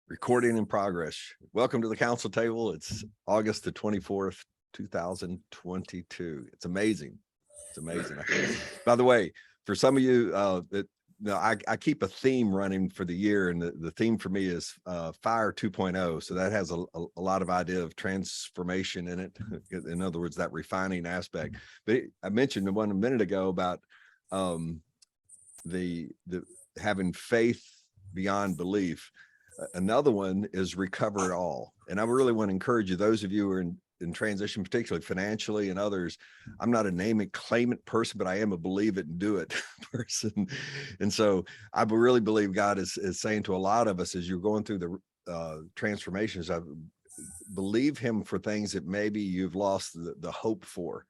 Recording in progress. Welcome to the council table. It's August the 24th, 2022. It's amazing. It's amazing. By the way, for some of you, I keep a theme running for the year, and the theme for me is Fire 2.0. So that has a lot of idea of transformation in it. In other words, that refining aspect. But I mentioned the one a minute ago about the having faith beyond belief. Another one is recover it all. And I really want to encourage you, those of you who are in transition, particularly financially and others. I'm not a name it, claim it person, but I am a believe it and do it person. And so I really believe God is saying to a lot of us as you're going through the transformations, I believe him for things that maybe you've lost the hope for.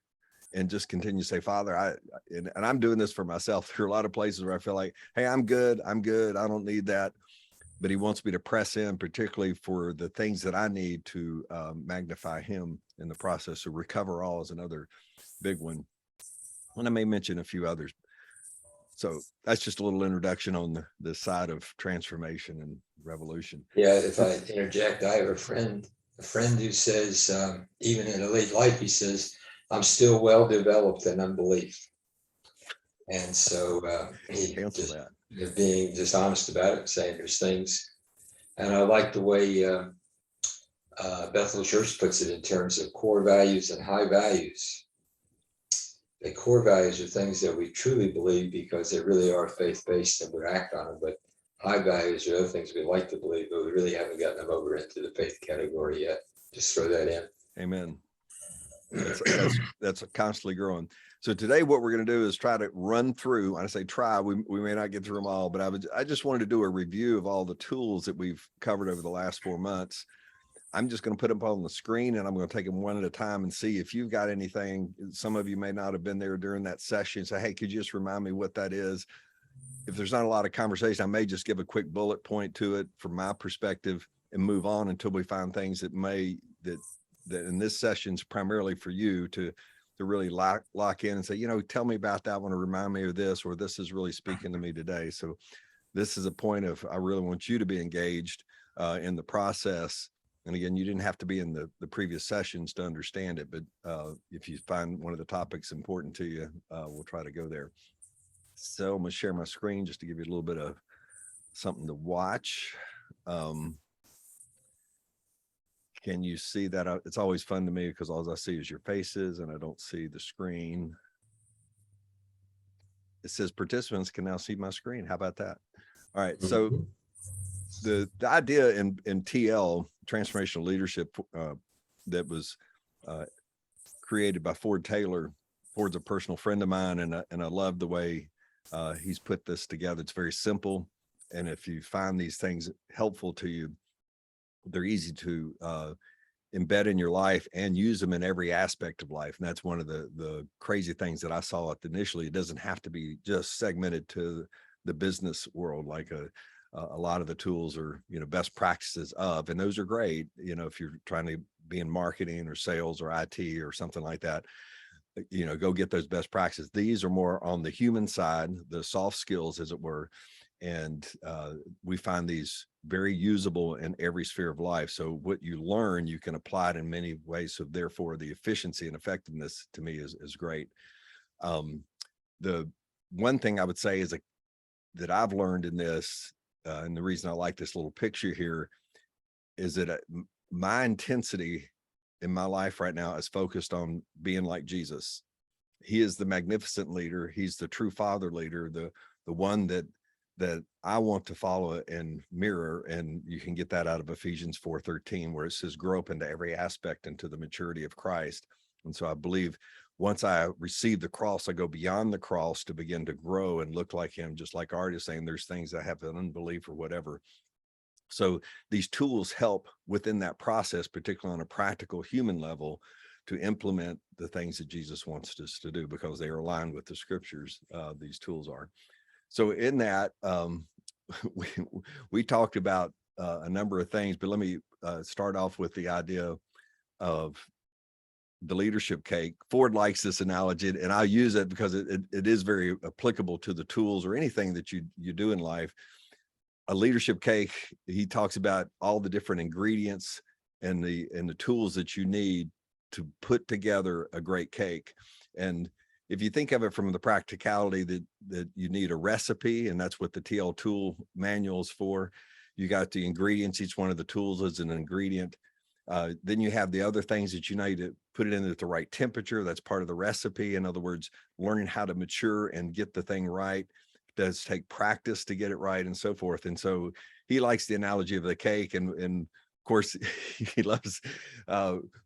And just continue to say, Father, and I'm doing this for myself. There are a lot of places where I feel like, hey, I'm good. I don't need that. But he wants me to press in, particularly for the things that I need to magnify him in the process. So recover all is another big one. And I may mention a few others. So that's just a little introduction on the side of transformation and revolution. Yeah, if I interject, I have a friend who says, even in a late life, he says, I'm still well developed in unbelief. And so he just being dishonest about it, saying there's things. And I like the way Bethel Church puts it in terms of core values and high values. The core values are things that we truly believe because they really are faith-based and we act on them. But high values are other things we like to believe, but we really haven't gotten them over into the faith category yet. Just throw that in. Amen. That's constantly growing. So today what we're going to do is try to run through, and I say try, we may not get through them all, but I just wanted to do a review of all the tools that we've covered over the last 4 months. I'm just going to put them on the screen and I'm going to take them one at a time and see if you've got anything. Some of you may not have been there during that session. Say, hey, could you just remind me what that is? If there's not a lot of conversation, I may just give a quick bullet point to it from my perspective and move on until we find things that in this session's primarily for you to really lock in and say, tell me about that one or remind me of this, or this is really speaking to me today. So this is a point of, I really want you to be engaged in the process. And again, you didn't have to be in the previous sessions to understand it, but if you find one of the topics important to you, we'll try to go there. So I'm gonna share my screen just to give you a little bit of something to watch. Can you see that? It's always fun to me because all I see is your faces and I don't see the screen. It says participants can now see my screen. How about that? All right. So the idea in TL, transformational leadership, that was created by Ford Taylor. Ford's a personal friend of mine, and I love the way he's put this together. It's very simple. And if you find these things helpful to you, they're easy to embed in your life and use them in every aspect of life. And that's one of the crazy things that I saw initially. It doesn't have to be just segmented to the business world. Like a lot of the tools are, best practices of, and those are great. If you're trying to be in marketing or sales or IT or something like that, go get those best practices. These are more on the human side, the soft skills, as it were. And we find these very usable in every sphere of life. So what you learn, you can apply it in many ways. So therefore the efficiency and effectiveness to me is great. The one thing I would say is that I've learned in this, and the reason I like this little picture here is that my intensity in my life right now is focused on being like Jesus. He is the magnificent leader. He's the true father leader, the one that I want to follow and mirror. And you can get that out of Ephesians 4:13, where it says, grow up into every aspect into the maturity of Christ. And so I believe once I receive the cross, I go beyond the cross to begin to grow and look like him, just like Art is saying, there's things I have an unbelief or whatever. So these tools help within that process, particularly on a practical human level, to implement the things that Jesus wants us to do because they are aligned with the scriptures. These tools are. So in that, we talked about a number of things, but let me start off with the idea of the leadership cake. Ford likes this analogy, and I use it because it is very applicable to the tools or anything that you do in life. a leadership cake, he talks about all the different ingredients and the tools that you need to put together a great cake. And if you think of it from the practicality that you need a recipe, and that's what the TL tool manual is for. You got the ingredients, each one of the tools is an ingredient. Then you have the other things that you need to put it in at the right temperature. That's part of the recipe. In other words, learning how to mature and get the thing right. It does take practice to get it right and so forth. And so he likes the analogy of the cake, and of course he loves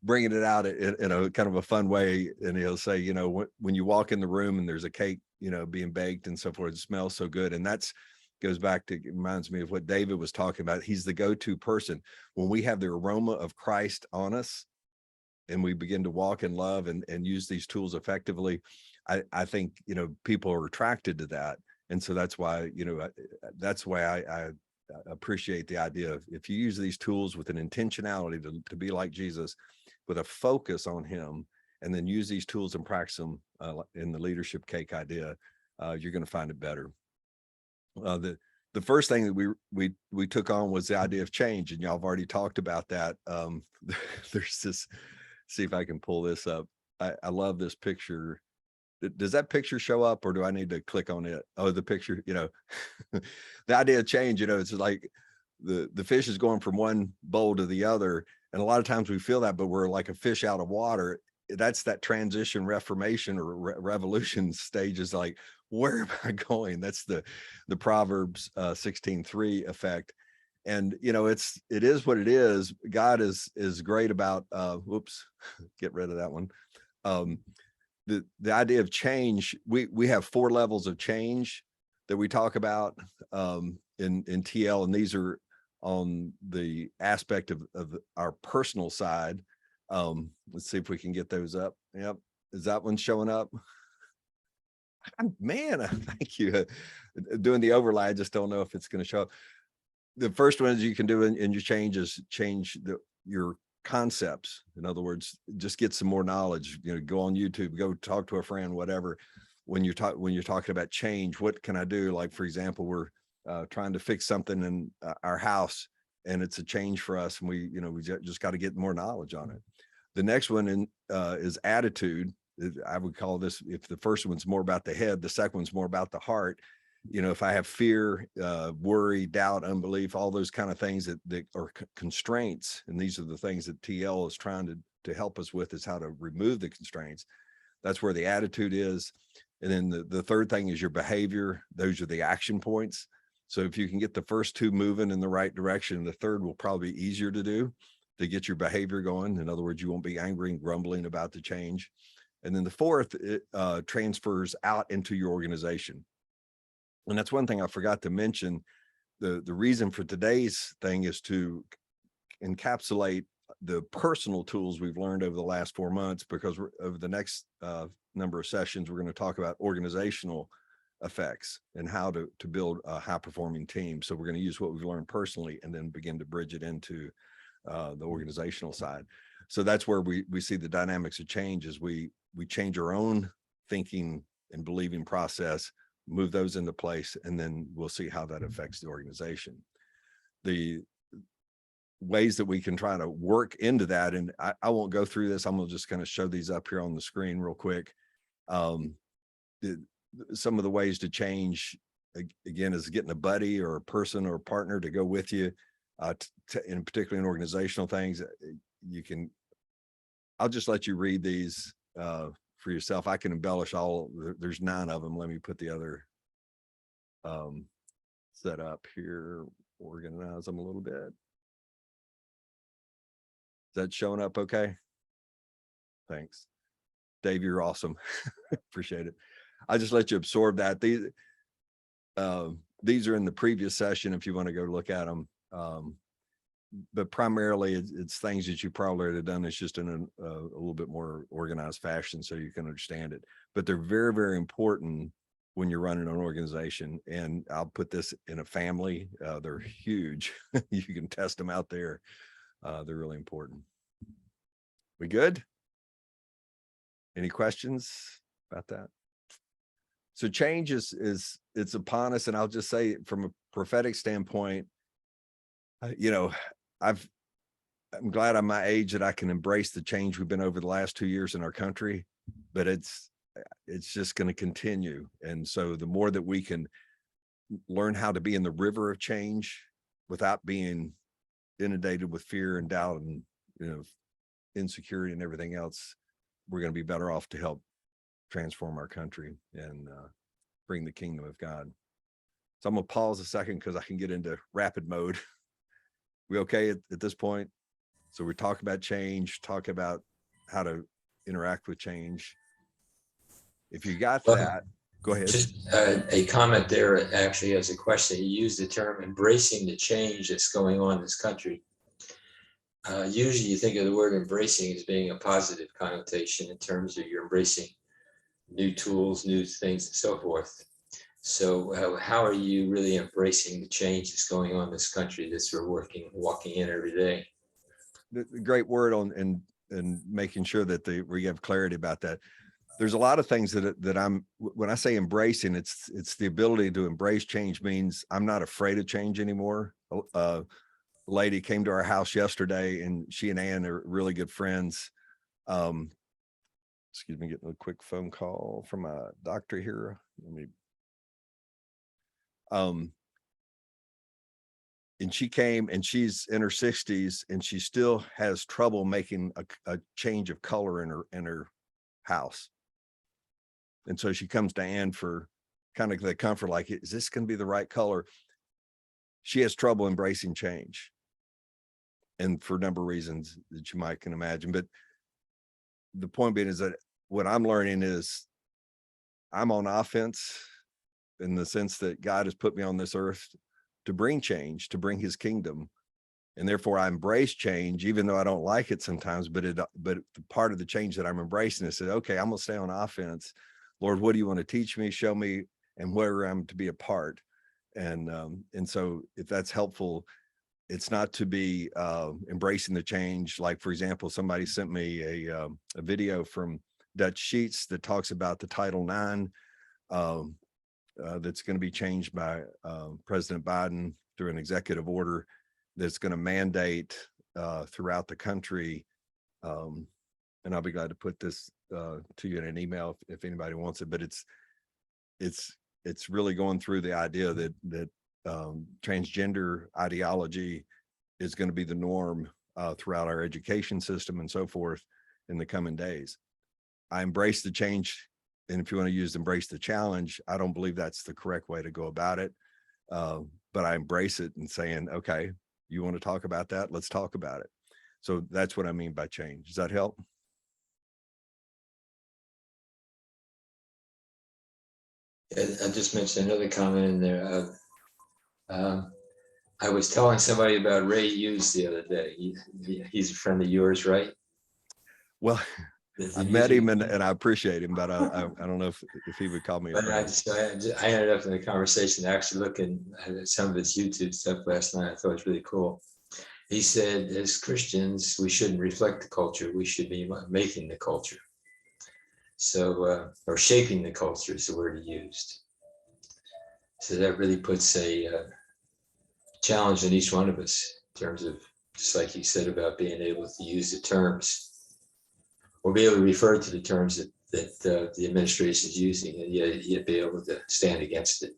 bringing it out in a kind of a fun way. And he'll say, you know, when you walk in the room and there's a cake, you know, being baked and so forth, it smells so good. And that's goes back to, reminds me of what David was talking about. He's the go-to person. When we have the aroma of Christ on us and we begin to walk in love and use these tools effectively, I think, you know, people are attracted to that. And so that's why, you know, that's why I appreciate the idea of, if you use these tools with an intentionality to be like Jesus, with a focus on him, and then use these tools and practice them in the leadership cake idea, you're going to find it better. The first thing that we took on was the idea of change, and y'all have already talked about that. There's this, see if I can pull this up. I love this picture. Does that picture show up, or do I need to click on it? Oh, the picture, you know, the idea of change, you know, it's like the fish is going from one bowl to the other. And a lot of times we feel that, but we're like a fish out of water. That's that transition, reformation, or revolution stage, is like, where am I going? That's the Proverbs 16:3 effect. And, you know, it is what it is. God is great about, whoops, get rid of that one. The idea of change, we have 4 levels of change that we talk about in TL, and these are on the aspect of our personal side. Let's see if we can get those up. Yep. Is that one showing up? Man, thank you. Doing the overlay, I just don't know if it's going to show up. The first one is you can do in your change is change your concepts. In other words, just get some more knowledge. You know, go on YouTube, go talk to a friend, whatever. When you're talking about change, what can I do? Like, for example, we're trying to fix something in our house, and it's a change for us, and we just got to get more knowledge on it. The next one is attitude. I would call this, if the first one's more about the head, the second one's more about the heart. You know, if I have fear, worry, doubt, unbelief, all those kind of things that are constraints, and these are the things that TL is trying to help us with, is how to remove the constraints. That's where the attitude is. And then the third thing is your behavior. Those are the action points. So if you can get the first 2 moving in the right direction, the third will probably be easier to do, to get your behavior going. In other words, you won't be angry and grumbling about the change. And then the fourth, it transfers out into your organization. And that's one thing I forgot to mention. The reason for today's thing is to encapsulate the personal tools we've learned over the last 4 months, because over the next number of sessions, we're going to talk about organizational effects and how to build a high performing team. So we're going to use what we've learned personally and then begin to bridge it into the organizational side. So that's where we see the dynamics of change, as we change our own thinking and believing process, move those into place, and then we'll see how that affects the organization. The ways that we can try to work into that, and I won't go through this. I'm gonna just kind of show these up here on the screen real quick. Some of the ways to change, again, is getting a buddy or a person or a partner to go with you, in particularly in organizational things. You can, I'll just let you read these for yourself. I can embellish all, there's 9 of them. Let me put the other set up here, organize them a little bit. Is that showing up okay? Thanks. Dave, you're awesome. Appreciate it. I just let you absorb that. These are in the previous session if you want to go look at them. But primarily it's things that you probably already done. It's just in a little bit more organized fashion so you can understand it. But they're very, very important when you're running an organization. And I'll put this in a family. They're huge. You can test them out there. They're really important. We good? Any questions about that? So change is it's upon us. And I'll just say, from prophetic standpoint, you know, I'm glad I'm my age that I can embrace the change we've been over the last 2 years in our country, but it's just going to continue. And so the more that we can learn how to be in the river of change without being inundated with fear and doubt and, you know, insecurity and everything else, we're going to be better off to help transform our country and bring the kingdom of God. So I'm gonna pause a second because I can get into rapid mode. We okay at this point? So we talk about change, talk about how to interact with change. If you got Well, that, go ahead. Just a comment there actually as a question. You used the term embracing the change that's going on in this country. Usually you think of the word embracing as being a positive connotation in terms of you're embracing new tools, new things, and so forth. So how are you really embracing the change that's going on in this country that we're walking in every day? The great word on and making sure that we have clarity about that. There's a lot of things that I'm, when I say embracing, it's the ability to embrace change means I'm not afraid of change anymore. A lady came to our house yesterday and she and Ann are really good friends. Excuse me, getting a quick phone call from a doctor here. Let me, and she came and she's in her 60s and she still has trouble making a change of color in her house. And so she comes to Ann for kind of the comfort, like, is this going to be the right color? She has trouble embracing change. And for a number of reasons that you might can imagine. But the point being is that what I'm learning is I'm on offense in the sense that God has put me on this earth to bring change, to bring his kingdom. And therefore I embrace change, even though I don't like it sometimes, but part of the change that I'm embracing is that, okay, I'm gonna stay on offense. Lord, what do you want to teach me, show me, and where I'm to be a part? And so if that's helpful, it's not to be embracing the change. Like, for example, somebody sent me a video from Dutch Sheets that talks about the Title IX that's going to be changed by President Biden through an executive order that's going to mandate throughout the country. And I'll be glad to put this to you in an email if anybody wants it. But it's really going through the idea that transgender ideology is going to be the norm throughout our education system and so forth in the coming days. I embrace the change. And if you want to use embrace the challenge, I don't believe that's the correct way to go about it. But I embrace it and saying, okay, you want to talk about that? Let's talk about it. So that's what I mean by change. Does that help? I just mentioned another comment in there. I was telling somebody about Ray Hughes the other day. He's a friend of yours, right? Well, I met him and I appreciate him, but I don't know if he would call me a friend. I ended up in the conversation actually looking at some of his YouTube stuff last night. I thought it was really cool. He said, as Christians, we shouldn't reflect the culture. We should be making the culture. So, or shaping the culture is the word he used. So that really puts a challenge in each one of us in terms of, just like you said about being able to use the terms or be able to refer to the terms that the administration is using, and yet be able to stand against it.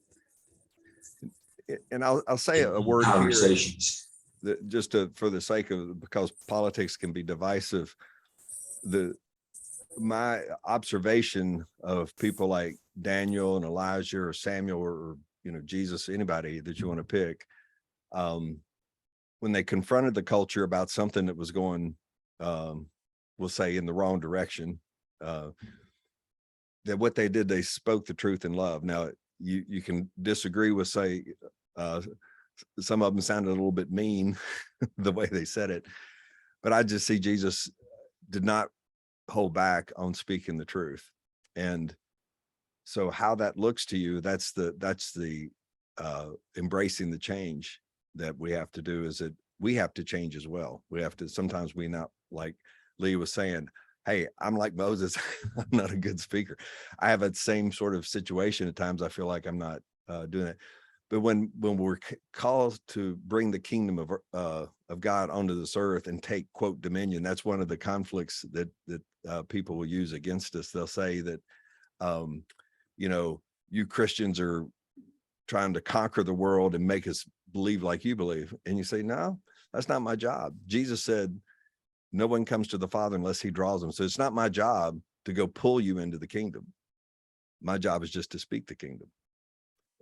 And I'll say a word here, just for the sake of, because politics can be divisive. My observation of people like Daniel and Elijah or Samuel or Jesus, anybody that you want to pick, when they confronted the culture about something that was going, we'll say, in the wrong direction, that what they did, they spoke the truth in love. Now you can disagree with, say, some of them sounded a little bit mean the way they said it, but I just see Jesus did not hold back on speaking the truth. And so how that looks to you, that's the embracing the change that we have to do, is that we have to change as well. We have to, sometimes we not, like Lee was saying, hey, I'm like Moses. I'm not a good speaker. I have that same sort of situation at times. I feel like I'm not doing it. But when we're called to bring the kingdom of God onto this earth and take, quote, dominion, that's one of the conflicts that people will use against us. They'll say that, you know, you Christians are trying to conquer the world and make us believe like you believe. And you say, no, that's not my job. Jesus said, no one comes to the Father unless he draws them. So it's not my job to go pull you into the kingdom. My job is just to speak the kingdom.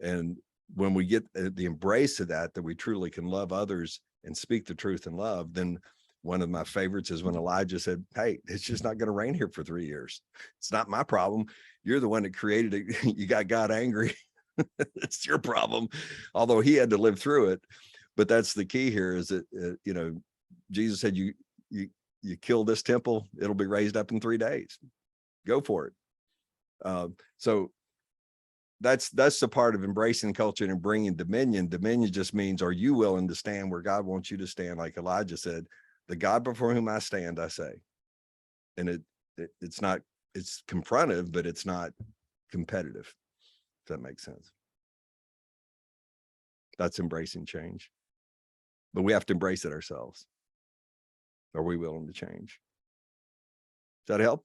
And when we get the embrace of that we truly can love others and speak the truth in love, then one of my favorites is when Elijah said, hey, it's just not going to rain here for 3 years. It's not my problem. You're the one that created it. You got God angry. It's your problem, although he had to live through it. But that's the key here is that, you know, Jesus said, you kill this temple, it'll be raised up in 3 days. Go for it. So that's the part of embracing culture and bringing dominion. Dominion just means, are you willing to stand where God wants you to stand? Like Elijah said, the God before whom I stand, I say. And it's not, it's confrontive, but it's not competitive. If that makes sense. That's embracing change. But we have to embrace it ourselves. Are we willing to change? Does that help?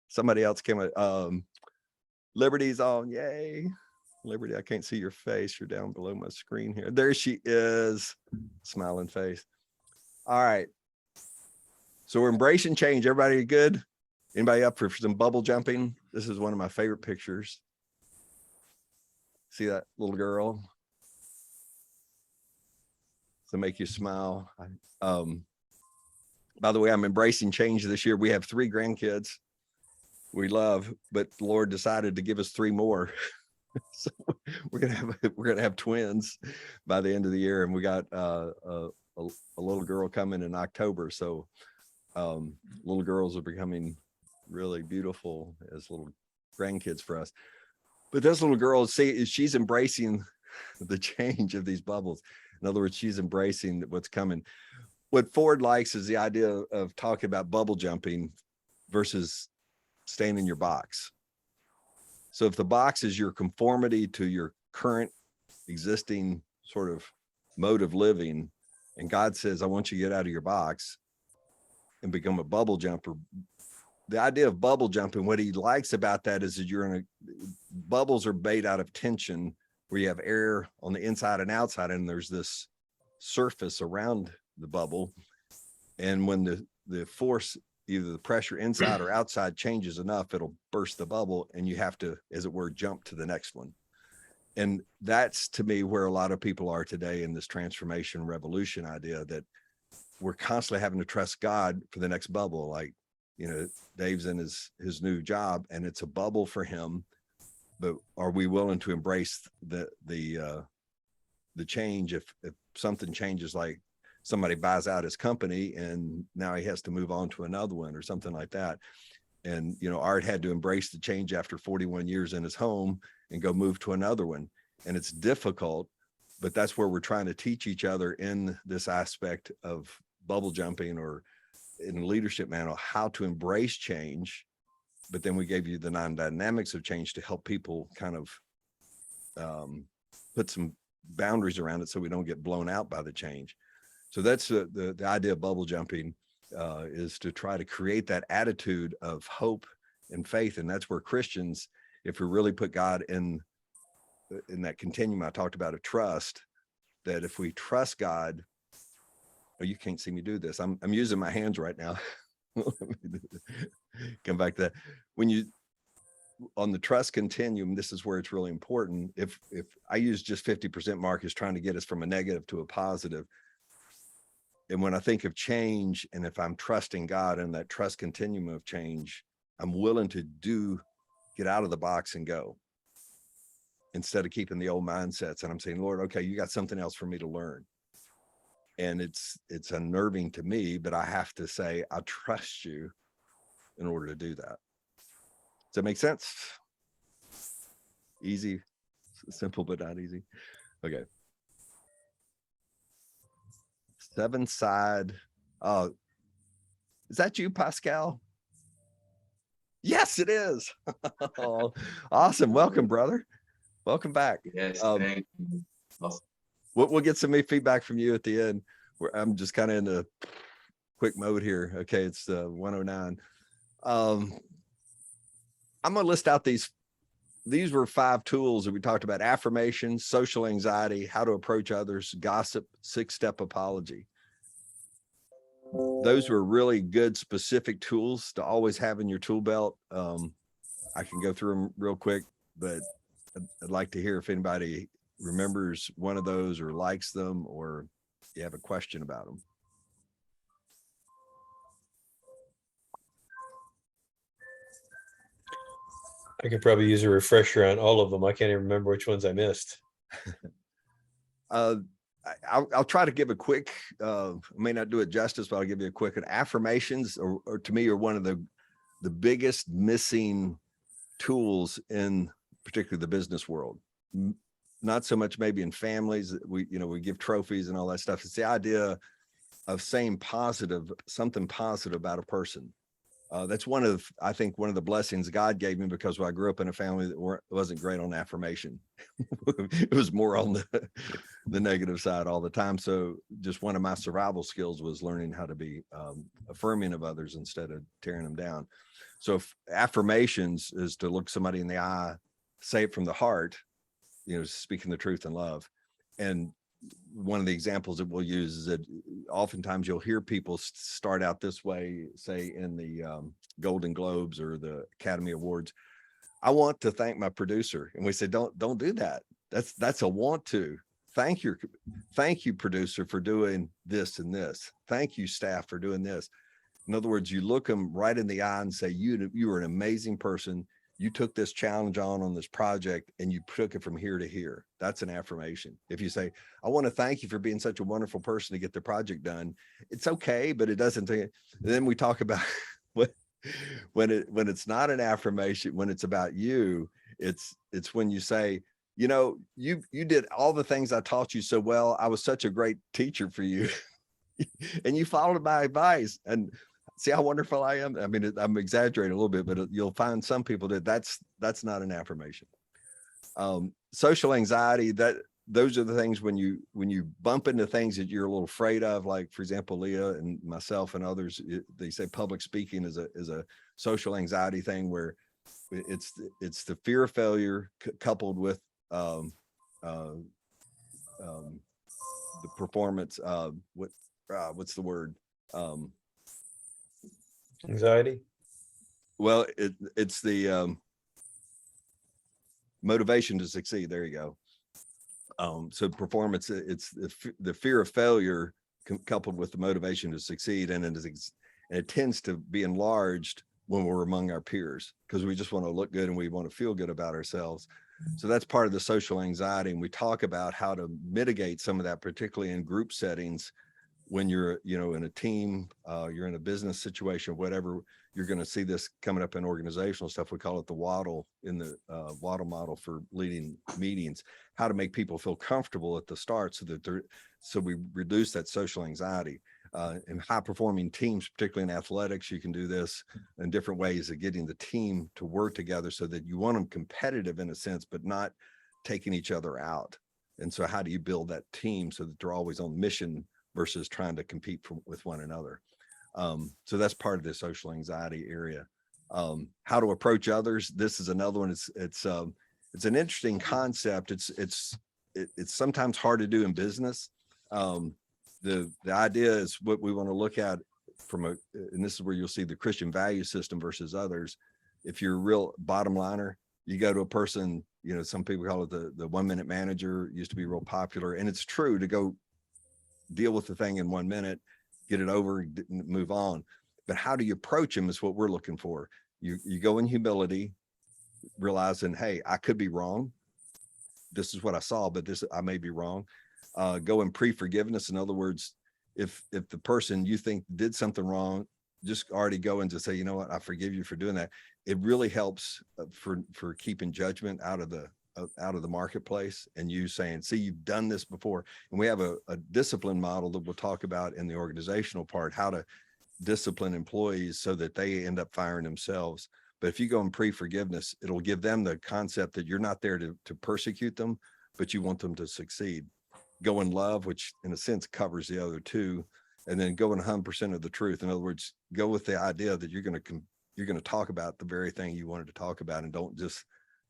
Somebody else came up. Liberty's on. Yay. Liberty, I can't see your face. You're down below my screen here. There she is. Smiling face. All right. So we're embracing change. Everybody good? Anybody up for some bubble jumping? This is one of my favorite pictures. See that little girl? To make you smile. By the way, I'm embracing change this year. We have 3 grandkids we love, but the Lord decided to give us 3 more. So we're gonna have twins by the end of the year, and we got a little girl coming in October. So little girls are becoming really beautiful as little grandkids for us. But this little girl, see, she's embracing the change of these bubbles. In other words, she's embracing what's coming. What Ford likes is the idea of talking about bubble jumping versus staying in your box. So if the box is your conformity to your current existing sort of mode of living, and God says, I want you to get out of your box and become a bubble jumper. The idea of bubble jumping, what he likes about that is that bubbles are made out of tension, where you have air on the inside and outside, and there's this surface around the bubble. And when the force, either the pressure inside or outside, changes enough, it'll burst the bubble, and you have to, as it were, jump to the next one. And that's, to me, where a lot of people are today in this transformation revolution idea, that we're constantly having to trust God for the next bubble. Like, you know, Dave's in his new job, and it's a bubble for him, but are we willing to embrace the change? If something changes, like somebody buys out his company and now he has to move on to another one or something like that. And, you know, Art had to embrace the change after 41 years in his home and go move to another one. And it's difficult, but that's where we're trying to teach each other in this aspect of bubble jumping, or in leadership manual, how to embrace change. But then we gave you the 9 dynamics of change to help people kind of put some boundaries around it so we don't get blown out by the change. So that's the idea of bubble jumping, is to try to create that attitude of hope and faith. And that's where Christians, if we really put God in that continuum I talked about, of trust, that if we trust God, oh, you can't see me do this. I'm using my hands right now. Come back to that. When you, on the trust continuum, this is where it's really important. If I use just 50% mark as trying to get us from a negative to a positive. And when I think of change, and if I'm trusting God in that trust continuum of change, I'm willing to get out of the box and go, instead of keeping the old mindsets. And I'm saying, Lord, okay, you got something else for me to learn. And it's unnerving to me, but I have to say, I trust you in order to do that. Does that make sense? Easy, simple, but not easy. Okay. 7 side. Is that you, Pascal? Yes, it is. Oh, awesome. Welcome, brother. Welcome back. Yes, Um, thank you. Awesome. we'll get some feedback from you at the end. Where I'm just kind of in a quick mode here. Okay, it's 109. I'm gonna list out these. These were 5 tools that we talked about: affirmations, social anxiety, how to approach others, gossip, 6-step apology. Those were really good specific tools to always have in your tool belt. I can go through them real quick, but I'd like to hear if anybody remembers one of those or likes them, or you have a question about them. I could probably use a refresher on all of them. I can't even remember which ones I missed. I'll try to give a quick, I may not do it justice, but I'll give you a quick. Affirmations or to me are one of the biggest missing tools in particularly the business world. Not so much maybe in families. We give trophies and all that stuff. It's the idea of saying something positive about a person. That's I think one of the blessings God gave me, because I grew up in a family that wasn't great on affirmation. It was more on the negative side all the time. So just one of my survival skills was learning how to be affirming of others instead of tearing them down. So affirmations is to look somebody in the eye, say it from the heart, speaking the truth in love. And one of the examples that we'll use is that oftentimes you'll hear people start out this way, say in the Golden Globes or the Academy Awards: I want to thank my producer. And we say, don't do that. That's a want to. Thank you, producer, for doing this and this. Thank you, staff, for doing this. In other words, you look them right in the eye and say, you are an amazing person. You took this challenge on this project and you took it from here to here. That's an affirmation. If you say, I want to thank you for being such a wonderful person to get the project done, it's okay, but it doesn't. Then we talk about when it's not an affirmation, when it's about you, it's when you say, you did all the things I taught you so well. I was such a great teacher for you. And you followed my advice, and see how wonderful I am. I mean, I'm exaggerating a little bit, but you'll find some people that's not an affirmation. Social anxiety, those are the things when you bump into things that you're a little afraid of, like, for example, Leah and myself and others, they say public speaking is a social anxiety thing, where it's the fear of failure coupled with the performance of what's the word? Anxiety. Well, it's the motivation to succeed. There you go. So performance, it's the fear of failure coupled with the motivation to succeed, and it tends to be enlarged when we're among our peers, because we just want to look good and we want to feel good about ourselves. So that's part of the social anxiety, and we talk about how to mitigate some of that, particularly in group settings. When you're in a team, you're in a business situation, whatever, you're going to see this coming up in organizational stuff. We call it the waddle, in the waddle model for leading meetings, how to make people feel comfortable at the start so we reduce that social anxiety. In high performing teams, particularly in athletics, you can do this in different ways of getting the team to work together, so that you want them competitive in a sense, but not taking each other out. And so how do you build that team so that they're always on mission versus trying to compete with one another? So that's part of the social anxiety area. How to approach others. This is another one. It's an interesting concept. It's sometimes hard to do in business. The idea is what we want to look at and this is where you'll see the Christian value system versus others. If you're a real bottom liner, you go to a person, some people call it the 1 minute manager. It used to be real popular, and it's true to go deal with the thing in 1 minute, get it over, move on. But how do you approach them is what we're looking for. You go in humility, realizing, hey, I could be wrong. This is what I saw, but I may be wrong. Go in pre-forgiveness. In other words, if the person you think did something wrong, just already go in to say, you know what, I forgive you for doing that. It really helps for keeping judgment out of the marketplace, and you saying, see, you've done this before. And we have a discipline model that we'll talk about in the organizational part, how to discipline employees so that they end up firing themselves. But if you go in pre-forgiveness, it'll give them the concept that you're not there to persecute them, but you want them to succeed. Go in love, which in a sense covers the other two, and then go in 100% of the truth. In other words, go with the idea that you're going to talk about the very thing you wanted to talk about, and don't just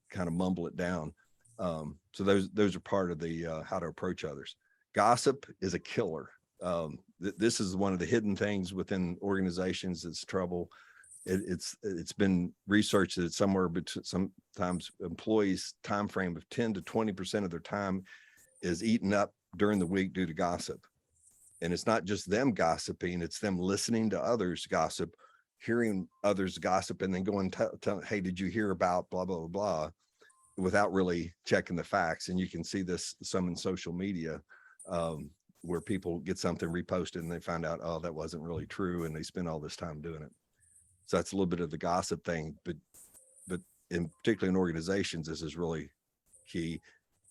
kind of mumble it down. So those are part of the how to approach others. Gossip is a killer. This is one of the hidden things within organizations that's trouble. It's been researched that somewhere between sometimes employees' time frame of 10 to 20% of their time is eaten up during the week due to gossip. And it's not just them gossiping, it's them listening to others gossip, hearing others gossip, and then going tell, hey, did you hear about blah, blah, blah, blah, without really checking the facts. And you can see this some in social media, where people get something reposted and they find out, oh, that wasn't really true. And they spend all this time doing it. So that's a little bit of the gossip thing, but in particularly in organizations, this is really key.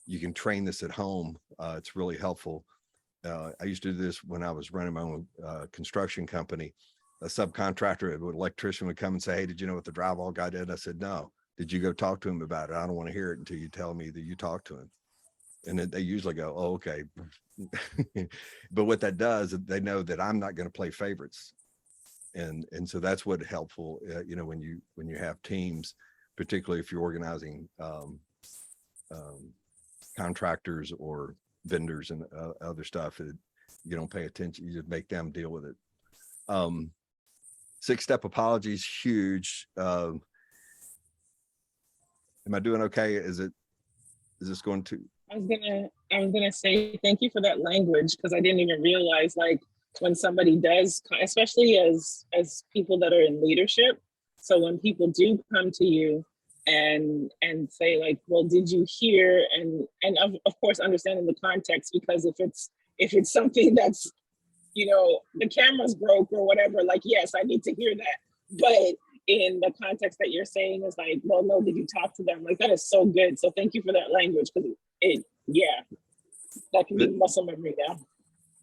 You can train this at home. It's really helpful. I used to do this when I was running my own construction company. A subcontractor, an electrician would come and say, hey, did you know what the drywall guy did? I said, no. Did you go talk to him about it? I don't want to hear it until you tell me that you talked to him. And then they usually go, oh, okay. But what that does, they know that I'm not going to play favorites. And so that's what helpful, when you have teams, particularly if you're organizing contractors or vendors and other stuff, you don't pay attention, you just make them deal with it. 6-step apology is huge. Am I doing okay? Is this going to? I was gonna say thank you for that language, because I didn't even realize, like, when somebody does, especially as people that are in leadership. So when people do come to you and say, like, well, did you hear? And of course understanding the context, because if it's something that's, the camera's broke or whatever, like, yes, I need to hear that. But in the context that you're saying is like, well, no, did you talk to them? Like, that is so good. So thank you for that language, because that can be muscle memory now.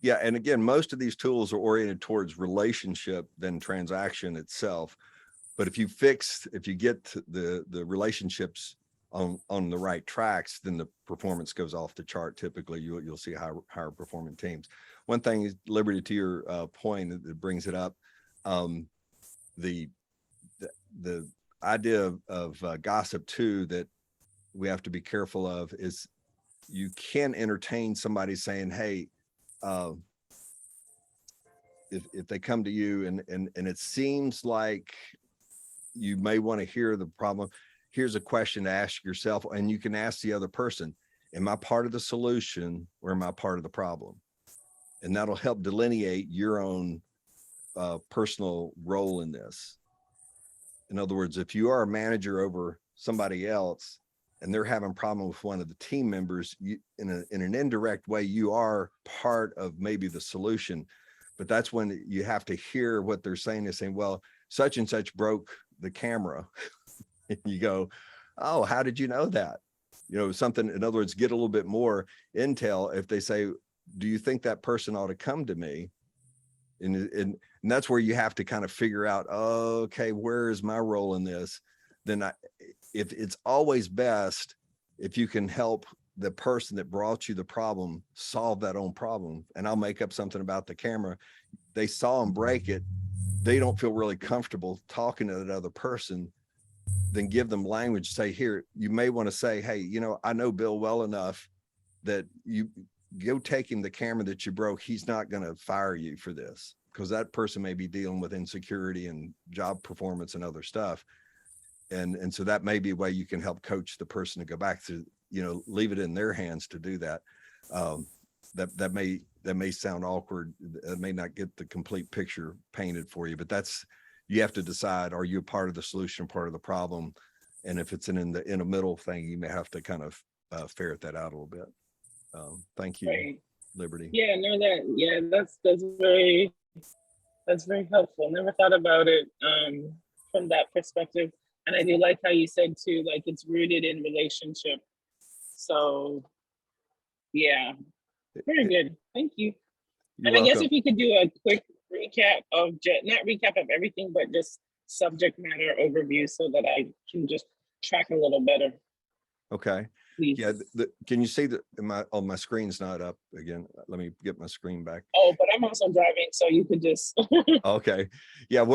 Yeah. And again, most of these tools are oriented towards relationship than transaction itself. But if you get the relationships on the right tracks, then the performance goes off the chart. Typically, you'll see higher performing teams. One thing is, Liberty, to your point, that brings it up, the idea of gossip too, that we have to be careful of, is you can entertain somebody saying, hey, if they come to you and it seems like you may want to hear the problem, here's a question to ask yourself, and you can ask the other person, am I part of the solution or am I part of the problem? And that'll help delineate your own personal role in this. In other words, if you are a manager over somebody else and they're having a problem with one of the team members, in an indirect way, you are part of maybe the solution. But that's when you have to hear what they're saying. They're saying, well, such and such broke the camera. And you go, oh, how did you know that? Something, in other words, get a little bit more intel. If they say, do you think that person ought to come to me? And that's where you have to kind of figure out, okay, where is my role in this? Then if it's always best if you can help the person that brought you the problem solve that own problem. And I'll make up something about the camera. They saw them break it. They don't feel really comfortable talking to that other person. Then give them language. Say, here, you may want to say, hey, I know Bill well enough that you go take him the camera that you broke. He's not going to fire you for this, because that person may be dealing with insecurity and job performance and other stuff. And so that may be a way you can help coach the person to go back to, leave it in their hands to do that. That may sound awkward. It may not get the complete picture painted for you, but you have to decide, are you a part of the solution, part of the problem? And if it's in a middle thing, you may have to kind of ferret that out a little bit. Thank you, Right. Liberty. Yeah, that's very helpful. Never thought about it from that perspective. And I do like how you said too, like, it's rooted in relationship. So yeah, very good. Thank you. You're and I guess welcome. if you could do a quick recap of not recap of everything, but just subject matter overview so that I can just track a little better, Okay. please. Yeah. Can you see that my screen's not up again? Let me get my screen back. Oh, but I'm also driving, so you could just. Okay. Yeah.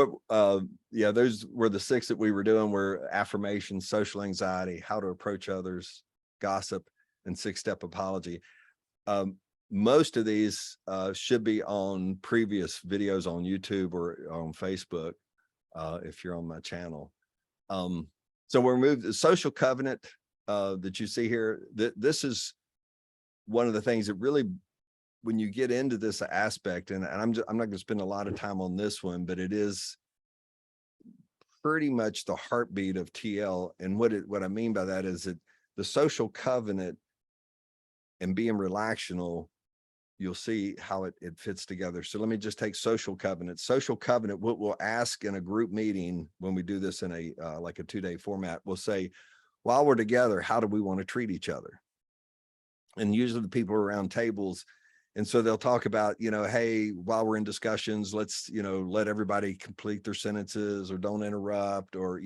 Yeah, those were the 6 that we were doing, were affirmation, social anxiety, how to approach others, gossip, and 6-step apology. Most of these should be on previous videos on YouTube or on Facebook, if you're on my channel. So we're moved the social covenant that you see here. This is one of the things that really, when you get into this aspect, and I'm not going to spend a lot of time on this one, but it is pretty much the heartbeat of TL. And what I mean by that is that the social covenant and being relational, you'll see how it fits together. So let me just take social covenant. Social covenant, what we'll ask in a group meeting when we do this in a like a 2-day format, we'll say, while we're together, how do we want to treat each other? And usually the people around tables, and so they'll talk about, hey, while we're in discussions, let's, let everybody complete their sentences, or don't interrupt, or,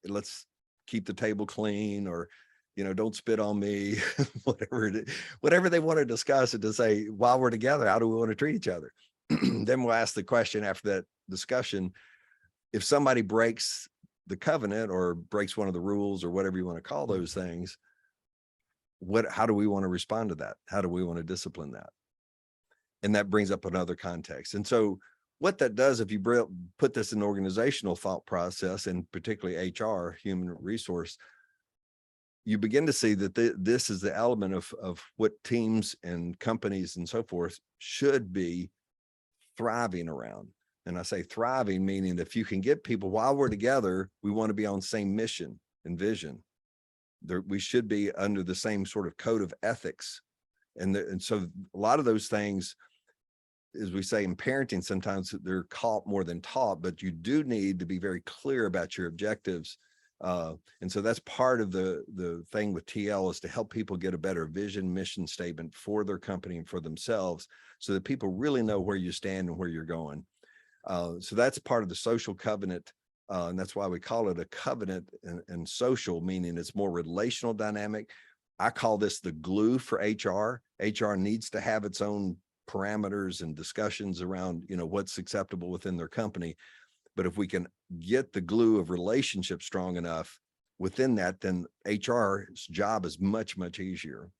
let's keep the table clean, or, don't spit on me, whatever they want to discuss, and to say, while we're together, how do we want to treat each other? Then we'll ask the question after that discussion, if somebody breaks the covenant or breaks one of the rules or whatever you want to call those things, how do we want to respond to that? How do we want to discipline that? And that brings up another context. And so what that does, if you put this in organizational thought process, and particularly HR, human resource, you begin to see that this is the element of what teams and companies and so forth should be thriving around. And I say thriving, meaning if you can get people, while we're together, we want to be on the same mission and vision. We should be under the same sort of code of ethics. And so a lot of those things, as we say in parenting, sometimes they're caught more than taught, but you do need to be very clear about your objectives. And so that's part of the thing with TL, is to help people get a better vision, mission statement for their company and for themselves, so that people really know where you stand and where you're going. So that's part of the social covenant. And that's why we call it a covenant, and social, meaning it's more relational dynamic. I call this the glue for HR. HR needs to have its own parameters and discussions around, what's acceptable within their company. But if we can get the glue of relationship strong enough within that, then HR's job is much, much easier.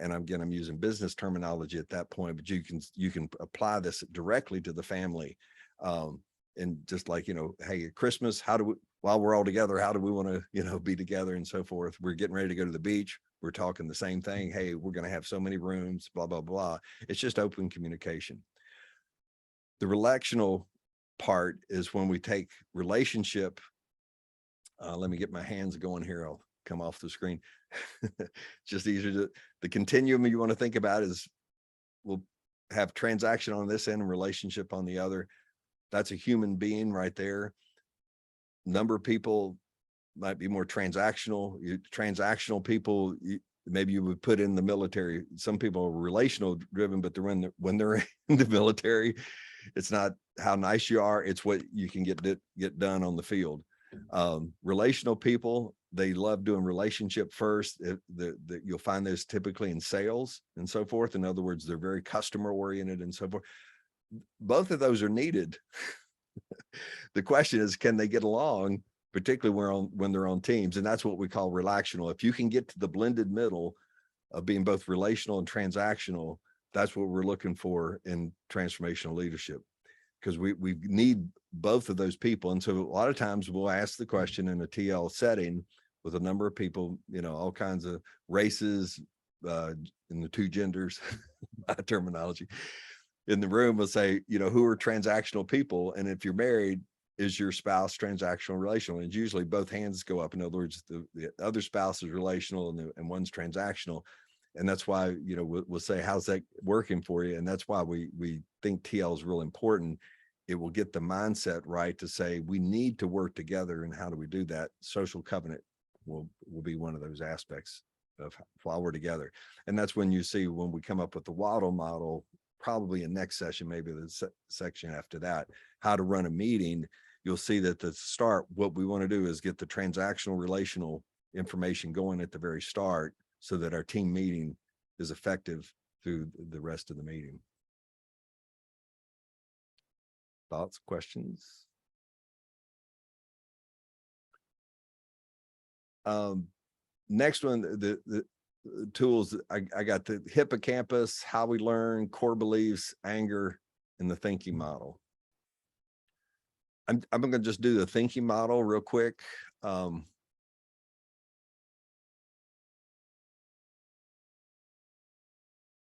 And again, I'm using business terminology at that point, but you can apply this directly to the family. And just like, hey, at Christmas, while we're all together, how do we want to, be together and so forth? We're getting ready to go to the beach. We're talking the same thing. Hey, we're going to have so many rooms, blah, blah, blah. It's just open communication. The relational part is when we take relationship. Let me get my hands going here. I'll come off the screen. Just easier the continuum you want to think about is, we'll have transaction on this end and relationship on the other. That's a human being right there. Number of people might be more transactional. Transactional people, maybe you would put in the military. Some people are relational driven, but when they're in the military, it's not how nice you are, it's what you can get done on the field. Relational people, they love doing relationship first. You'll find those typically in sales and so forth. In other words, they're very customer oriented and so forth. Both of those are needed. The question is, can they get along, particularly when they're on teams? And that's what we call relational. If you can get to the blended middle of being both relational and transactional, that's what we're looking for in transformational leadership, because we need both of those people. And so a lot of times we'll ask the question in a TL setting with a number of people, all kinds of races, in the 2 genders, my terminology in the room, will say, who are transactional people? And if you're married, is your spouse transactional, relational? And usually both hands go up. In other words, the other spouse is relational and one's transactional. And that's why, we'll say, how's that working for you? And that's why we think TL is real important. It will get the mindset right to say, we need to work together. And how do we do that? Social covenant will be one of those aspects of while we're together. And that's when you see, when we come up with the Waddle model, probably in next session, maybe the section after that, how to run a meeting, you'll see that the start, what we want to do is get the transactional relational information going at the very start so that our team meeting is effective through the rest of the meeting. Thoughts, questions? Next one, the tools, I got the hippocampus, how we learn, core beliefs, anger, and the thinking model. I'm going to just do the thinking model real quick.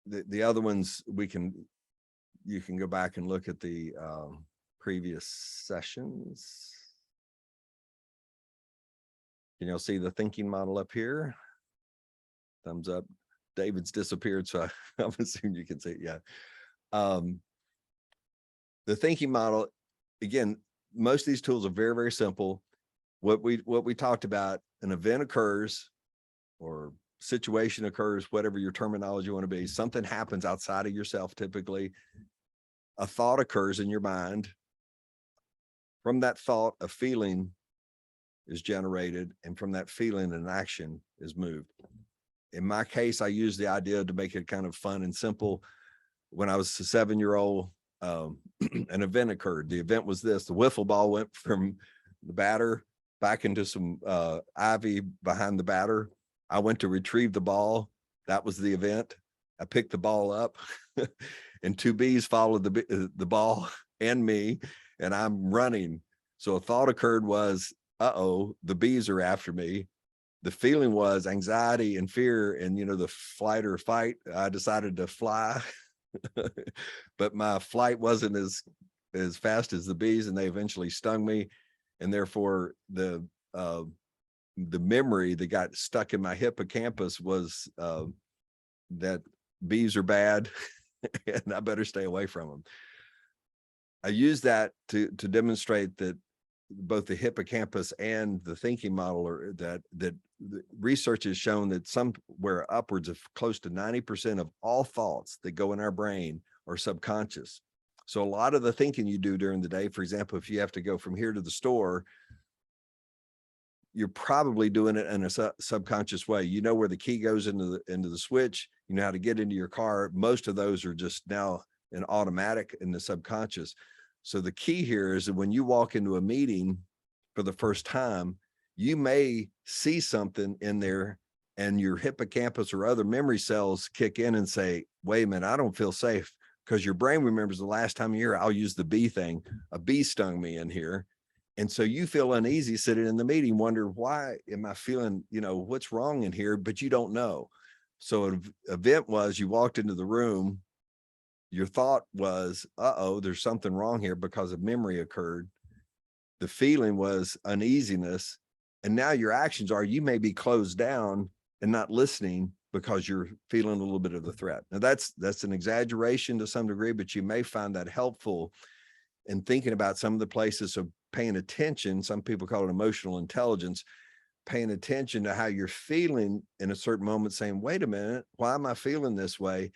The other ones you can go back and look at the previous sessions. Can y'all see the thinking model up here? Thumbs up. David's disappeared, so I'm assuming you can see it. Yeah. The thinking model, again, most of these tools are very, very simple. What we talked about, an event occurs or situation occurs, whatever your terminology want to be, something happens outside of yourself. Typically, a thought occurs in your mind. From that thought, a feeling is generated, and from that feeling, an action is moved. In my case, I use the idea to make it kind of fun and simple. When I was a 7-year-old, an event occurred. The event was this: the wiffle ball went from the batter back into some ivy behind the batter. I went to retrieve the ball. That was the event. I picked the ball up and 2 bees followed the ball and me, and I'm running. So a thought occurred was, uh-oh, the bees are after me. The feeling was anxiety and fear, and the flight or fight. I decided to fly, but my flight wasn't as fast as the bees, and they eventually stung me. And therefore the memory that got stuck in my hippocampus was that bees are bad and I better stay away from them. I use that to demonstrate that both the hippocampus and the thinking model are that the research has shown that somewhere upwards of close to 90% of all thoughts that go in our brain are subconscious. So a lot of the thinking you do during the day, for example, if you have to go from here to the store, you're probably doing it in a subconscious way. You know where the key goes into the switch, you know how to get into your car. Most of those are just now an automatic in the subconscious. So the key here is that when you walk into a meeting for the first time, you may see something in there and your hippocampus or other memory cells kick in and say, wait a minute, I don't feel safe, because your brain remembers the last time you're here. I'll use the bee thing. A bee stung me in here. And so you feel uneasy sitting in the meeting, wonder, why am I feeling, what's wrong in here? But you don't know. So an event was, you walked into the room, your thought was, uh-oh, there's something wrong here because a memory occurred. The feeling was uneasiness. And now your actions are, you may be closed down and not listening because you're feeling a little bit of the threat. Now that's an exaggeration to some degree, but you may find that helpful in thinking about some of the places of paying attention. Some people call it emotional intelligence, paying attention to how you're feeling in a certain moment, saying, wait a minute, why am I feeling this way?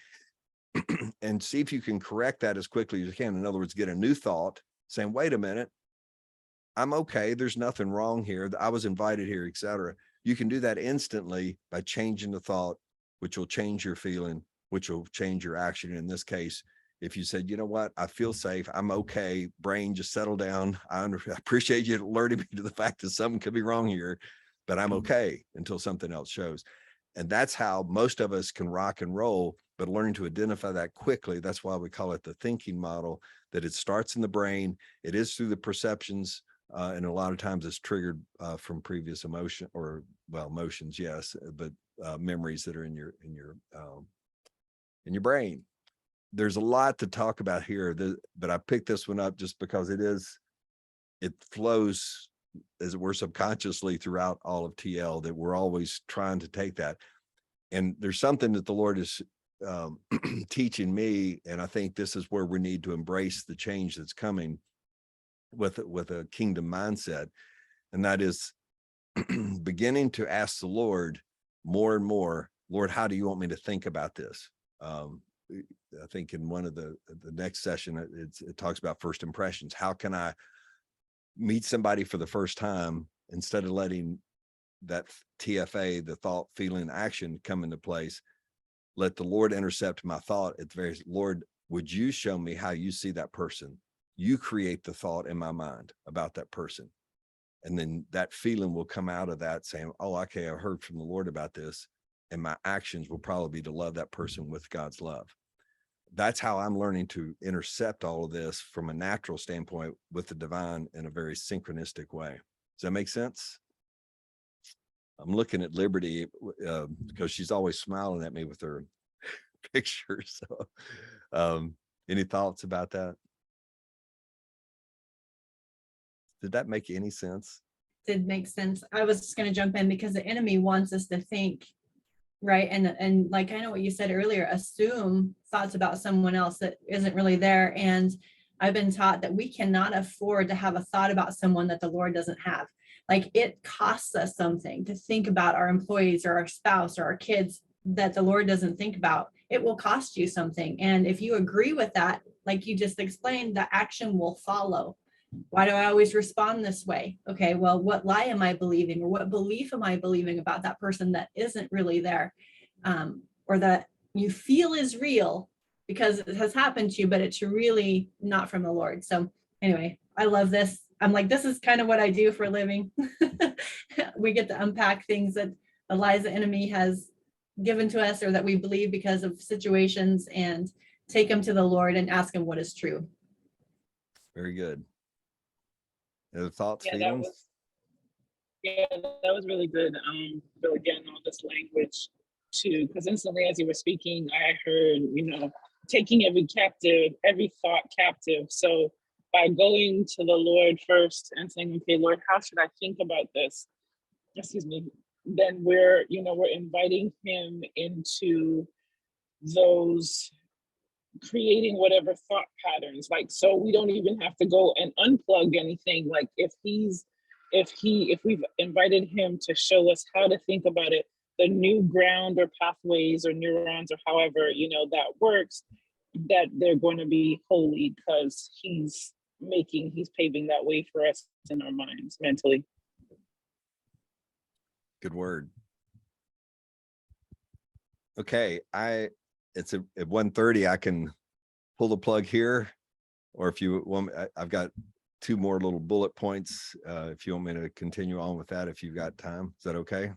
And see if you can correct that as quickly as you can. In other words, get a new thought saying, wait a minute, I'm okay. There's nothing wrong here. I was invited here, etc. You can do that instantly by changing the thought, which will change your feeling, which will change your action. In this case, if you said, you know what, I feel safe, I'm okay, brain, just settle down. I appreciate you alerting me to the fact that something could be wrong here, but I'm okay until something else shows. And that's how most of us can rock and roll, but learning to identify that quickly. That's why we call it the thinking model, that it starts in the brain. It is through the perceptions. And a lot of times it's triggered from previous emotion emotions, yes, but memories that are in your brain. There's a lot to talk about here, but I picked this one up just because it flows, as it were, subconsciously throughout all of TL, that we're always trying to take that. And there's something that the Lord is teaching me, and I think this is where we need to embrace the change that's coming with a kingdom mindset, and that is beginning to ask the Lord more and more, Lord, how do you want me to think about this? I think in one of the next session, it talks about first impressions. How can I meet somebody for the first time, instead of letting that TFA, the thought, feeling, action come into place, let the Lord intercept my thought at the very, Lord, would you show me how you see that person? You create the thought in my mind about that person. And then that feeling will come out of that saying, oh, okay, I heard from the Lord about this. And my actions will probably be to love that person with God's love. That's how I'm learning to intercept all of this from a natural standpoint with the divine in a very synchronistic way. Does that make sense? I'm looking at Liberty because she's always smiling at me with her picture. So any thoughts about that? Did that make any sense? Did make sense. I was just going to jump in because the enemy wants us to think, right? And like, I know what you said earlier, assume thoughts about someone else that isn't really there. And I've been taught that we cannot afford to have a thought about someone that the Lord doesn't have. Like, it costs us something to think about our employees or our spouse or our kids that the Lord doesn't think about. It will cost you something. And if you agree with that, like you just explained, the action will follow. Why do I always respond this way? Okay, well, what lie am I believing, or what belief am I believing about that person that isn't really there, or that you feel is real because it has happened to you, but it's really not from the Lord. So anyway, I love this. I'm like, this is kind of what I do for a living. We get to unpack things that the lies the enemy has given to us or that we believe because of situations, and take them to the Lord and ask him what is true. Very good. Other thoughts, Yeah, feelings? that was really good. Really getting all this language too, because instantly as you were speaking, I heard, taking every thought captive. So by going to the Lord first and saying, okay, Lord, how should I think about this? Excuse me. Then we're inviting him into those, creating whatever thought patterns, like, so we don't even have to go and unplug anything. Like, if we've invited him to show us how to think about it, the new ground or pathways or neurons or however that works, that they're going to be holy because he's paving that way for us in our minds mentally. Good word. Okay, it's at 1:30. I can pull the plug here, or if you want, I've got 2 more little bullet points. If you want me to continue on with that, if you've got time, is that okay?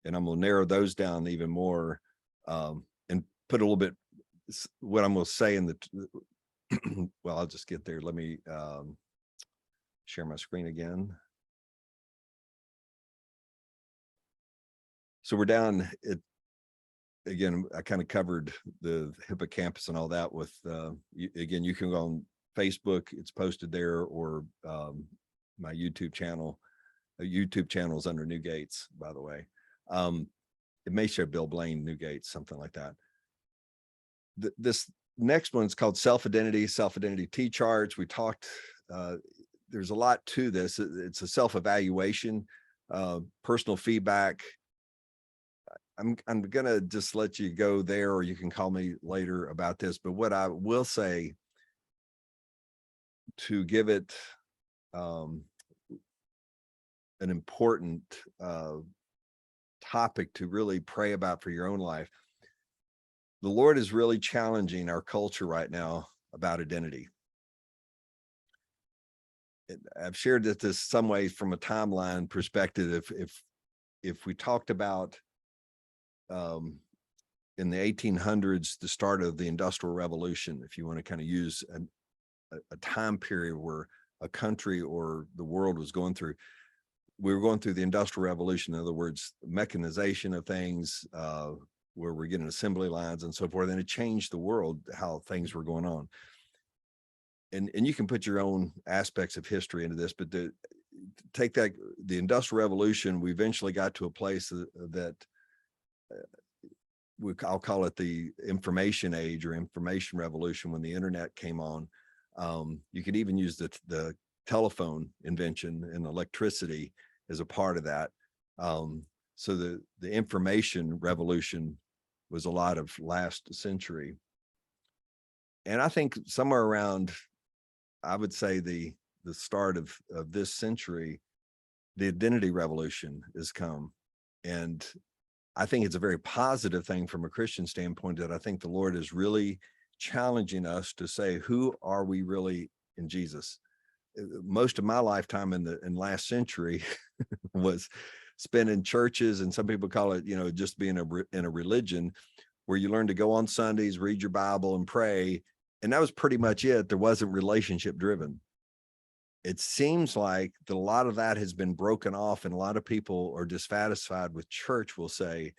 And I'm gonna narrow those down even more, and put a little bit what I'm gonna say in the. Well, I'll just get there. Let me share my screen again. So we're down at, again, I kind of covered the hippocampus and all that with, again, you can go on Facebook, it's posted there, or my YouTube channel. YouTube channel is under New Gates, by the way. It may show Bill Blaine, New Gates, something like that. This next one is called self-identity T-charts. We talked, there's a lot to this. It's a self-evaluation, personal feedback. I'm gonna just let you go there, or you can call me later about this. But what I will say, to give it an important topic to really pray about for your own life, the Lord is really challenging our culture right now about identity. I've shared this some way from a timeline perspective. If we talked about in the 1800s, the start of the Industrial Revolution, if you want to kind of use a time period where a country or the world was going through, we were going through the Industrial Revolution. In other words, mechanization of things, where we're getting assembly lines and so forth, and it changed the world, how things were going on. And you can put your own aspects of history into this, but take that, the Industrial Revolution, we eventually got to a place that I'll call it the information age or information revolution, when the internet came on. You could even use the telephone invention and electricity as a part of that. So the information revolution was a lot of last century. And I think somewhere around, I would say the the start of this century, the identity revolution has come. And I think it's a very positive thing from a Christian standpoint, that I think the Lord is really challenging us to say, who are we really in Jesus? Most of my lifetime in last century was spent in churches, and some people call it, just being in a religion where you learn to go on Sundays, read your Bible and pray. And that was pretty much it. There wasn't relationship driven. It seems like a lot of that has been broken off, and a lot of people are dissatisfied with church, we'll say,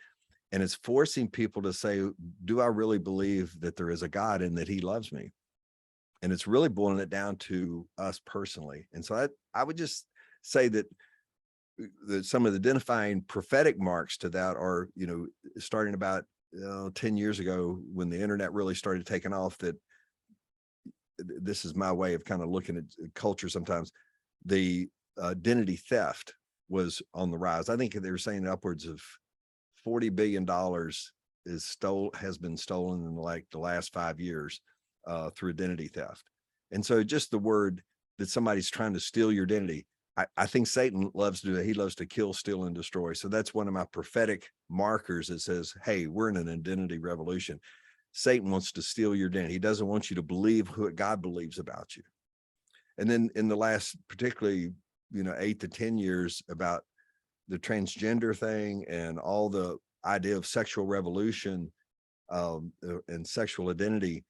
and it's forcing people to say, do I really believe that there is a God and that he loves me? And it's really boiling it down to us personally. And so I would just say that some of the identifying prophetic marks to that are, starting about 10 years ago, when the internet really started taking off, that this is my way of kind of looking at culture sometimes, the identity theft was on the rise. I think they were saying upwards of $40 billion has been stolen in like the last 5 years through identity theft. And so just the word that somebody's trying to steal your identity, I think Satan loves to do that. He loves to kill, steal, and destroy. So that's one of my prophetic markers that says, hey, we're in an identity revolution. Satan wants to steal your identity. He doesn't want you to believe what God believes about you. And then in the last, particularly, 8 to 10 years, about the transgender thing and all the idea of sexual revolution and sexual identity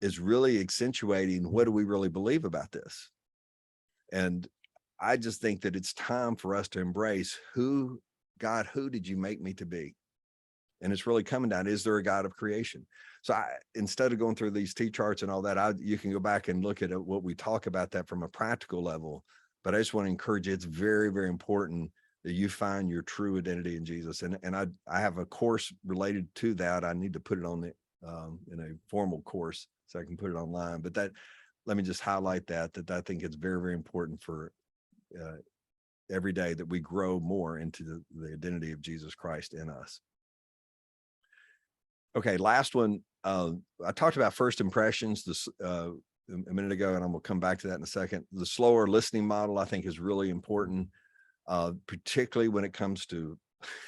is really accentuating, what do we really believe about this? And I just think that it's time for us to embrace God, who did you make me to be? And it's really coming down, is there a God of creation? So instead of going through these T-charts and all that, you can go back and look at what we talk about that from a practical level. But I just want to encourage you, it's very, very important that you find your true identity in Jesus. And I have a course related to that. I need to put it on in a formal course so I can put it online. But let me just highlight that I think it's very, very important for every day that we grow more into the identity of Jesus Christ in us. Okay, last one. I talked about first impressions a minute ago, and I'm gonna come back to that in a second. The slower listening model, I think, is really important, particularly when it comes to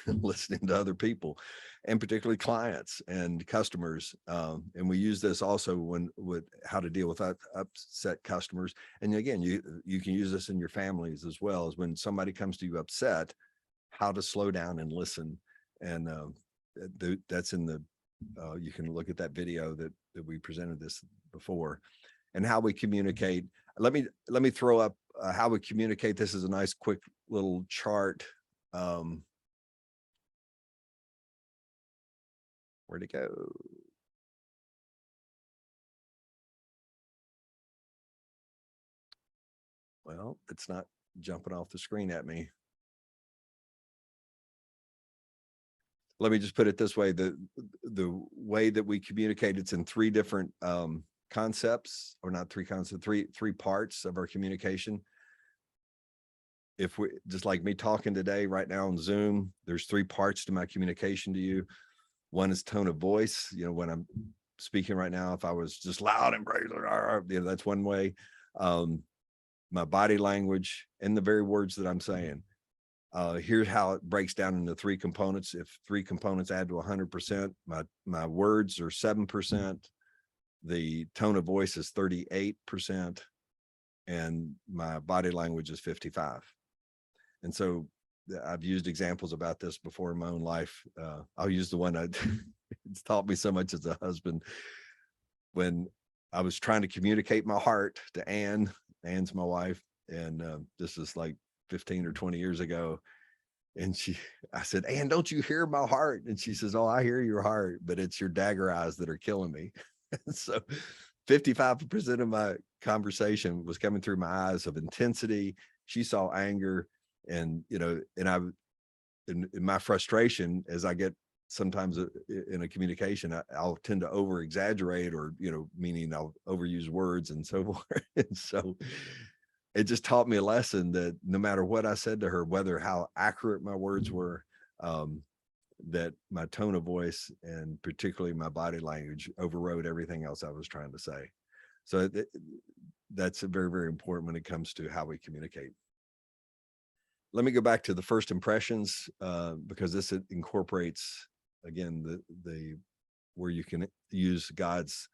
listening to other people, and particularly clients and customers. And we use this also with how to deal with upset customers. And again, you can use this in your families as well, as when somebody comes to you upset, how to slow down and listen. And that's in the you can look at that video that we presented this before, and how we communicate. Let me throw up how we communicate. This is a nice quick little chart. Where'd it go? Well, it's not jumping off the screen at me. Let me just put it this way. The way that we communicate, it's in three different concepts, or not three concepts, three parts of our communication. If we, just like me talking today right now on Zoom, there's three parts to my communication to you. One is tone of voice. When I'm speaking right now, if I was just loud and brazen, that's one way. My body language and the very words that I'm saying. Here's how it breaks down into three components. If three components add to 100%, my words are 7%. The tone of voice is 38%, and my body language is 55%. And so I've used examples about this before in my own life. I'll use the one it's taught me so much as a husband. When I was trying to communicate my heart to Ann's my wife, and this is like 15 or 20 years ago. And I said, Ann, don't you hear my heart? And she says, oh, I hear your heart, but it's your dagger eyes that are killing me. So 55% of my conversation was coming through my eyes of intensity. She saw anger, and, and in my frustration, as I get sometimes in a communication, I'll tend to over exaggerate, or, meaning I'll overuse words and so forth. And so it just taught me a lesson that no matter what I said to her, whether how accurate my words were, that my tone of voice and particularly my body language overrode everything else I was trying to say. So that's very, very important when it comes to how we communicate. Let me go back to the first impressions, because this incorporates, again, the where you can use God's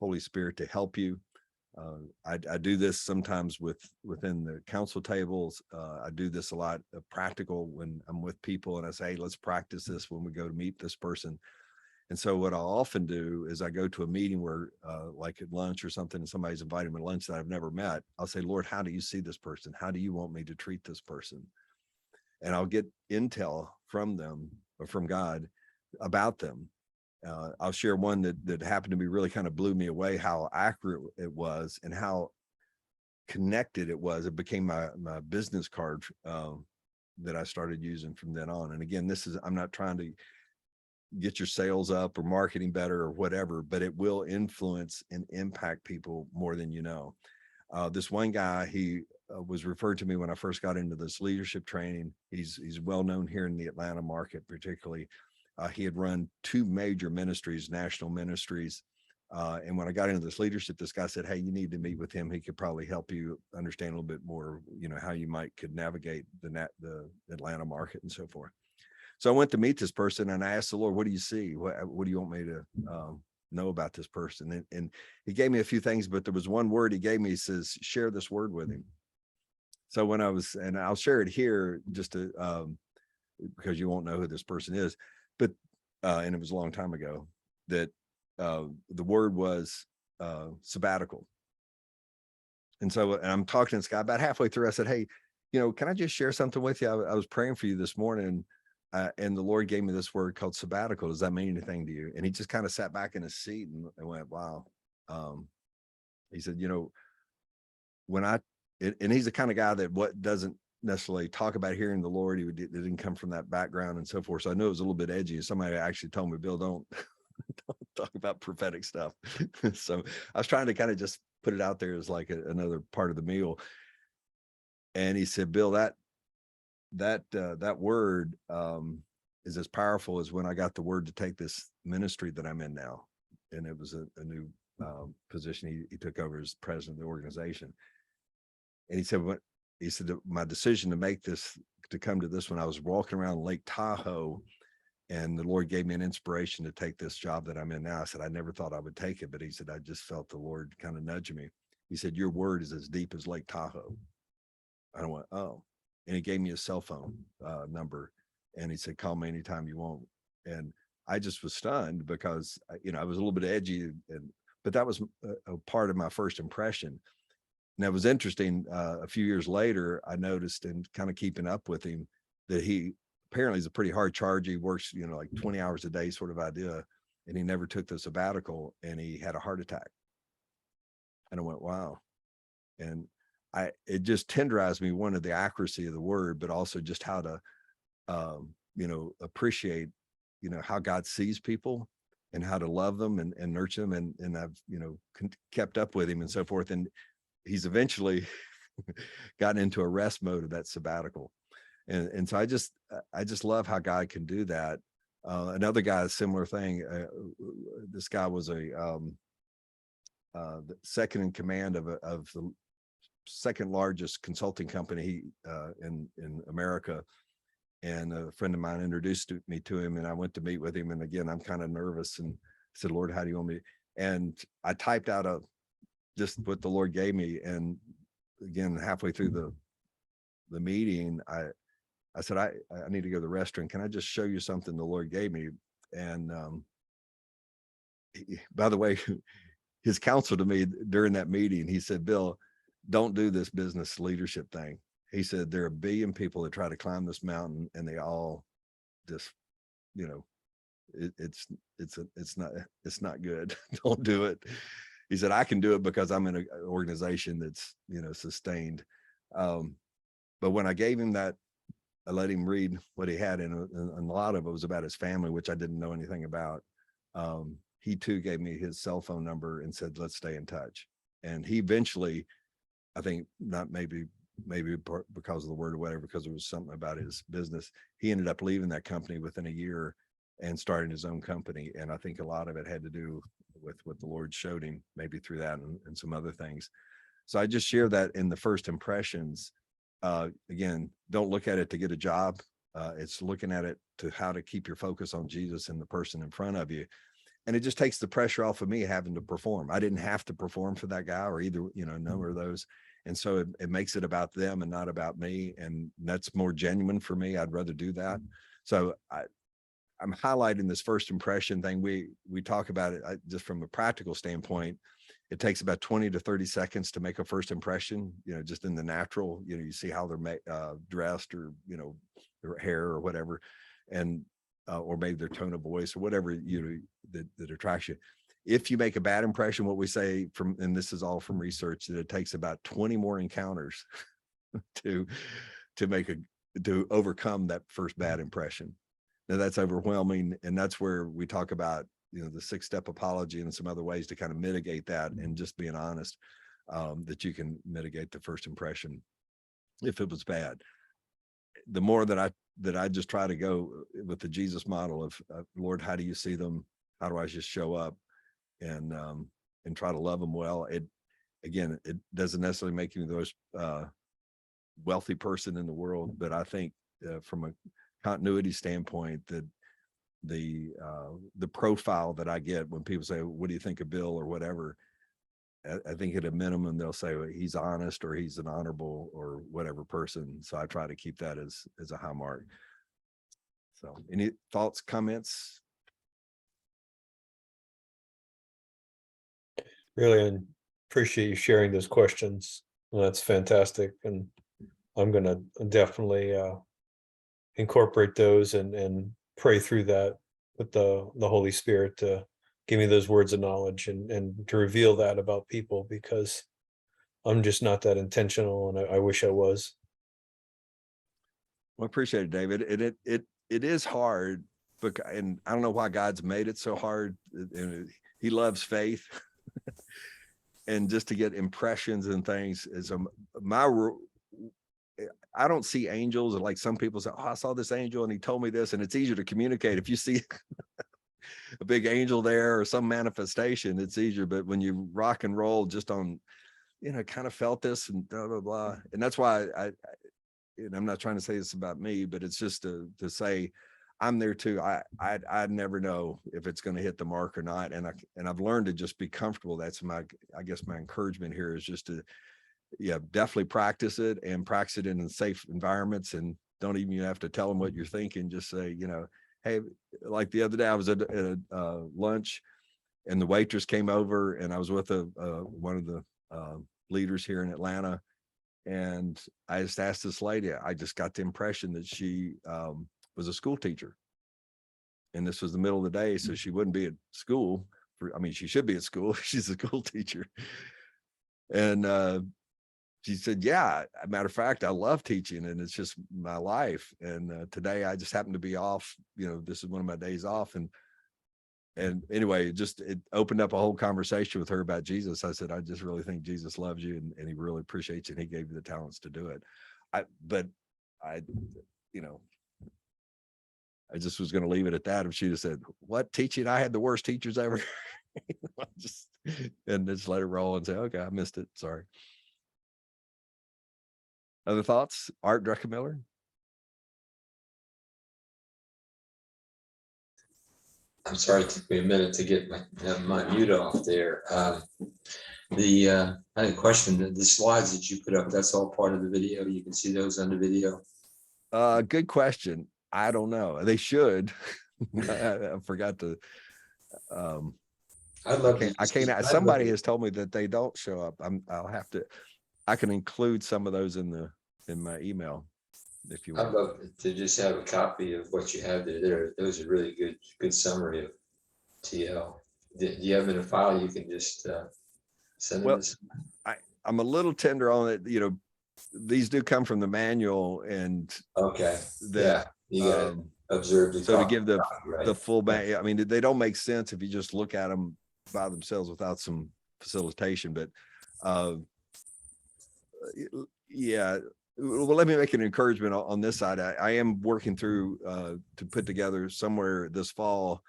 Holy Spirit to help you. I do this sometimes within the council tables. I do this a lot of practical when I'm with people and I say, hey, let's practice this when we go to meet this person. And so what I'll often do is I go to a meeting where like at lunch or something, and somebody's invited me to lunch that I've never met. I'll say, Lord, how do you see this person? How do you want me to treat this person? And I'll get intel from them or from God about them. I'll share one that happened to me, really kind of blew me away, how accurate it was and how connected it was. It became my business card that I started using from then on. And again, I'm not trying to get your sales up or marketing better or whatever, but it will influence and impact people more than you know. This one guy, he was referred to me when I first got into this leadership training. He's well known here in the Atlanta market, particularly. He had run 2 major ministries, national ministries. And when I got into this leadership, this guy said, hey, you need to meet with him. He could probably help you understand a little bit more, how you could navigate the Atlanta market and so forth. So I went to meet this person and I asked the Lord, what do you see? What do you want me to know about this person? And he gave me a few things, but there was one word he gave me. He says, share this word with him. So when and I'll share it here just to, because you won't know who this person is, but, and it was a long time ago, that the word was sabbatical. And so I'm talking to this guy about halfway through. I said, hey, can I just share something with you? I was praying for you this morning. And the Lord gave me this word called sabbatical. Does that mean anything to you? And he just kind of sat back in his seat and went, wow. He said, and he's the kind of guy that doesn't necessarily talk about hearing the Lord. He didn't come from that background and so forth. So I knew it was a little bit edgy. Somebody actually told me, Bill, don't talk about prophetic stuff. So I was trying to kind of just put it out there as like another part of the meal. And he said, Bill, that word is as powerful as when I got the word to take this ministry that I'm in now. And it was a new position he took over as president of the organization. And he said, my decision to come to this one, I was walking around Lake Tahoe and the Lord gave me an inspiration to take this job that I'm in now. I said, I never thought I would take it, but he said, I just felt the Lord kind of nudging me. He said, your word is as deep as Lake Tahoe. I went, oh. And he gave me a cell phone number and he said, call me anytime you want. And I just was stunned because, I was a little bit edgy, but that was a part of my first impression. And that was interesting. A few years later, I noticed, and kind of keeping up with him, that he apparently is a pretty hard charge. He works, like 20 hours a day sort of idea. And he never took the sabbatical and he had a heart attack. And I went, wow. And it just tenderized me, one of the accuracy of the word, but also just how to, appreciate, how God sees people and how to love them and nurture them. And I've, kept up with him and so forth. And he's eventually gotten into a rest mode of that sabbatical. And so I just love how God can do that. Another guy, a similar thing. This guy was the second in command of the second largest consulting company in America. And a friend of mine introduced me to him and I went to meet with him. And again, I'm kind of nervous and I said, Lord, how do you want me? And I typed out just what the Lord gave me. And again, halfway through the meeting, I said, I need to go to the restroom. Can I just show you something the Lord gave me? And by the way, his counsel to me during that meeting, he said, Bill, don't do this business leadership thing. He said, there are 1 billion people that try to climb this mountain and they all just, it's not good. Don't do it. He said, I can do it because I'm in an organization that's, sustained. But when I gave him that, I let him read what he had, and a lot of it was about his family, which I didn't know anything about. He too gave me his cell phone number and said, let's stay in touch. And he eventually, I think not maybe because of the word or whatever, because it was something about his business, he ended up leaving that company within a year and starting his own company. And I think a lot of it had to do with what the Lord showed him, maybe through that and some other things. So I just share that in the first impressions. Again, don't look at it to get a job. It's looking at it to how to keep your focus on Jesus and the person in front of you. And it just takes the pressure off of me having to perform. I didn't have to perform for that guy or either, number of those. And so it makes it about them and not about me. And that's more genuine for me. I'd rather do that. So I'm highlighting this first impression thing. We talk about it just from a practical standpoint. It takes about 20 to 30 seconds to make a first impression, just in the natural, you see how they're dressed or, their hair or whatever. And, or maybe their tone of voice or whatever, that attracts you. If you make a bad impression, what we say and this is all from research, that it takes about 20 more encounters to overcome that first bad impression. Now that's overwhelming. And that's where we talk about, the 6-step apology and some other ways to kind of mitigate that, and just being honest, that you can mitigate the first impression if it was bad. The more that I just try to go with the Jesus model of Lord, how do you see them? How do I just show up and try to love them well? It doesn't necessarily make you the most wealthy person in the world, but I think from a continuity standpoint, that the profile that I get when people say, what do you think of Bill or whatever, I think at a minimum they'll say, well, he's honest or he's an honorable or whatever person. So I try to keep that as a high mark. So any thoughts, comments? Really appreciate you sharing those questions. Well, that's fantastic. And I'm going to definitely incorporate those and pray through that with the Holy Spirit to give me those words of knowledge and to reveal that about people, because I'm just not that intentional, and I wish I was. Well, I appreciate it, David. It is hard, but and I don't know why God's made it so hard. And he loves faith. And just to get impressions and things is I don't see angels, like some people say, oh, I saw this angel and he told me this, and it's easier to communicate if you see a big angel there or some manifestation, it's easier. But when you rock and roll just on, kind of felt this and blah, blah, blah. And that's why I'm not trying to say this about me, but it's just to say I'm there too. I never know if it's going to hit the mark or not. And I've learned to just be comfortable. That's my encouragement here is just to, definitely practice it in safe environments, and don't even have to tell them what you're thinking. Just say, hey, like the other day I was at a lunch and the waitress came over and I was with one of the leaders here in Atlanta. And I just asked this lady, I just got the impression that she was a school teacher. And this was the middle of the day, so she wouldn't be at school. She should be at school. She's a school teacher. And she said, yeah, a matter of fact, I love teaching and it's just my life. And today I just happened to be off, this is one of my days off. And anyway, it opened up a whole conversation with her about Jesus. I said, I just really think Jesus loves you and he really appreciates you and he gave you the talents to do it. I just was going to leave it at that. If she just said, what, teaching? I had the worst teachers ever. And just let it roll and say, okay, I missed it. Sorry. Other thoughts? Art Druckenmiller? I'm sorry, it took me a minute to get my mute off there. I had a question. The slides that you put up, that's all part of the video. You can see those on the video. Good question. I don't know. They should. I forgot to. I'd love I can't. Somebody has told me that they don't show up. I'll have to. I can include some of those in my email if you want. I'd love to just have a copy of what you have there. Those are really good summary of TL. Do you have in a file you can just send Well, us? I'm a little tender on it. These do come from the manual, and Okay. that you got to observe the so to give the right. full bang. They don't make sense if you just look at them by themselves without some facilitation. But yeah, well, let me make an encouragement on this side. I am working through to put together somewhere this fall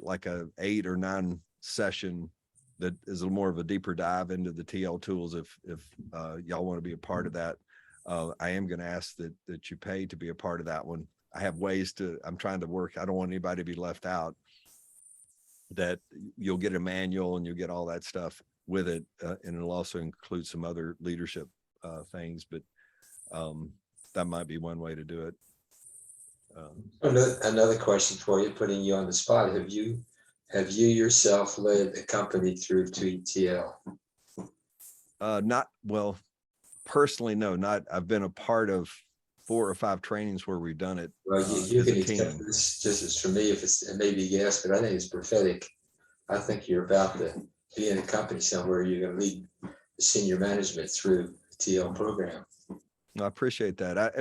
like a 8 or 9 session that is a little more of a deeper dive into the TL tools. If y'all want to be a part of that, I am going to ask that you pay to be a part of that one. I have ways I'm trying to work. I don't want anybody to be left out. That you'll get a manual and you'll get all that stuff with it, and it'll also include some other leadership things. But that might be one way to do it. Another question for you, putting you on the spot. Have you yourself led a company through TTL? Not well, personally, no, not. I've been a part of 4 or 5 trainings where we've done it. Well, you as a can accept team. this just as for me, if it may be yes, but I think it's prophetic. I think you're about to be in a company somewhere. You're going to lead the senior management through the TL program. I appreciate that.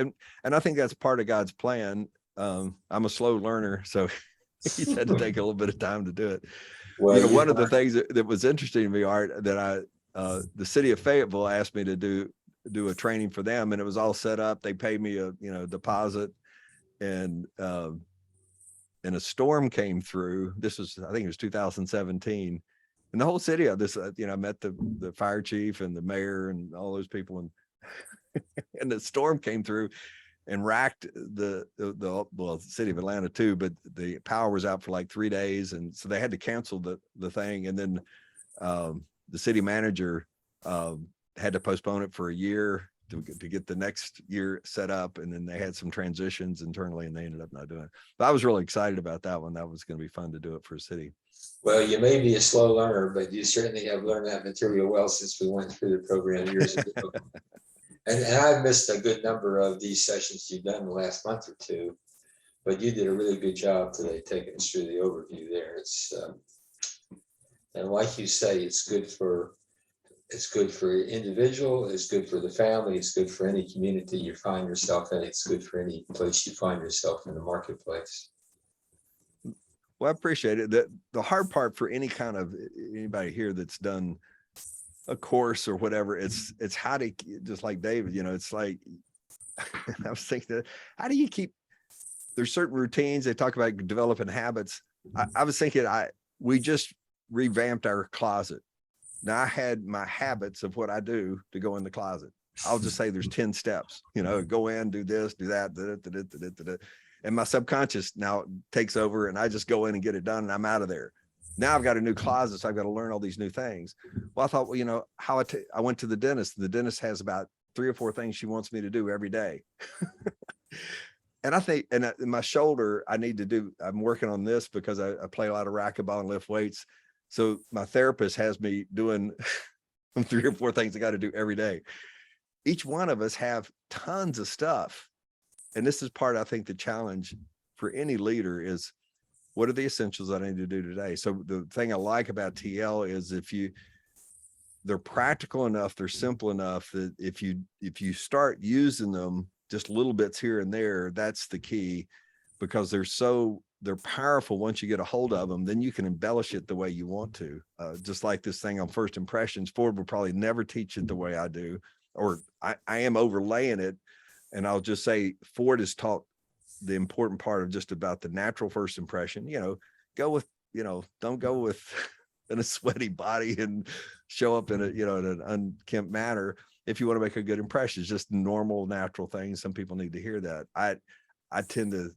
And I think that's part of God's plan. I'm a slow learner, so he's had to take a little bit of time to do it. Well, One of the things that was interesting to me, Art, that the city of Fayetteville asked me to do a training for them, and it was all set up. They paid me a deposit, and a storm came through. This was, I think it was 2017, and the whole city of this, I met the fire chief and the mayor and all those people, and and the storm came through and racked the city of Atlanta too, but the power was out for like 3 days, and so they had to cancel the thing, and then the city manager had to postpone it for a year to get the next year set up, and then they had some transitions internally, and they ended up not doing it. But I was really excited about that one. That was going to be fun to do it for a city. Well, you may be a slow learner, but you certainly have learned that material well since we went through the program years ago. And I've missed a good number of these sessions you've done in the last month or two, but you did a really good job today taking us through the overview there. It's and like you say, it's good for individual, it's good for the family, it's good for any community you find yourself in, it's good for any place you find yourself in the marketplace. Well, I appreciate it. The hard part for anybody here that's done a course or whatever, it's how to, just like David, it's like, I was thinking that, how do you keep, there's certain routines, they talk about developing habits. I was thinking, we just revamped our closet. Now I had my habits of what I do to go in the closet. I'll just say there's 10 steps, go in, do this, do that, and my subconscious now takes over, and I just go in and get it done, and I'm out of there. Now I've got a new closet, so I've got to learn all these new things. Well, I thought, how I went to the dentist. The dentist has about 3 or 4 things she wants me to do every day. And I think, in my shoulder, I'm working on this because I play a lot of racquetball and lift weights. So my therapist has me doing 3 or 4 things I got to do every day. Each one of us have tons of stuff. And this is part, I think, the challenge for any leader is, what are the essentials I need to do today? So the thing I like about TL is they're practical enough, they're simple enough that if you start using them just little bits here and there, that's the key, because they're powerful. Once you get a hold of them, then you can embellish it the way you want to. Just like this thing on first impressions, Ford will probably never teach it the way I do, or I am overlaying it. And I'll just say Ford has taught the important part of just about the natural first impression. Go with, don't go with in a sweaty body and show up in in an unkempt manner. If you want to make a good impression, it's just normal, natural things. Some people need to hear that. I tend to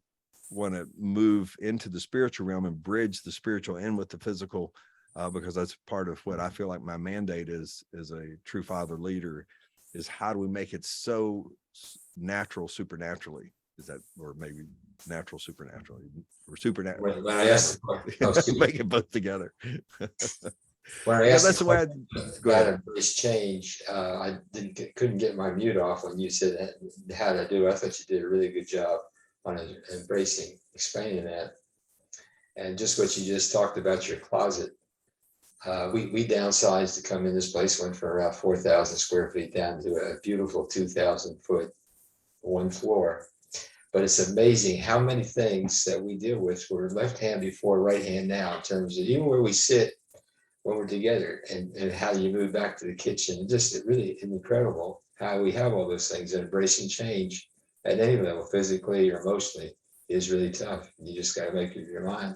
want to move into the spiritual realm and bridge the spiritual in with the physical, because that's part of what I feel like my mandate is as a true father leader, is how do we make it so natural supernaturally? Is that, or maybe natural supernaturally, or supernatural? When I asked, make it both together. When I asked that's the way about embrace change, I couldn't get my mute off when you said how to do it. I thought you did a really good job on explaining that. And just what you just talked about your closet. We downsized to come in this place, went from around 4,000 square feet down to a beautiful 2,000 foot, 1 floor. But it's amazing how many things that we deal with were left hand before right hand now, in terms of even where we sit when we're together, and how you move back to the kitchen. Just really incredible how we have all those things, and embracing change at any level, physically or emotionally, is really tough. You just got to make up your mind.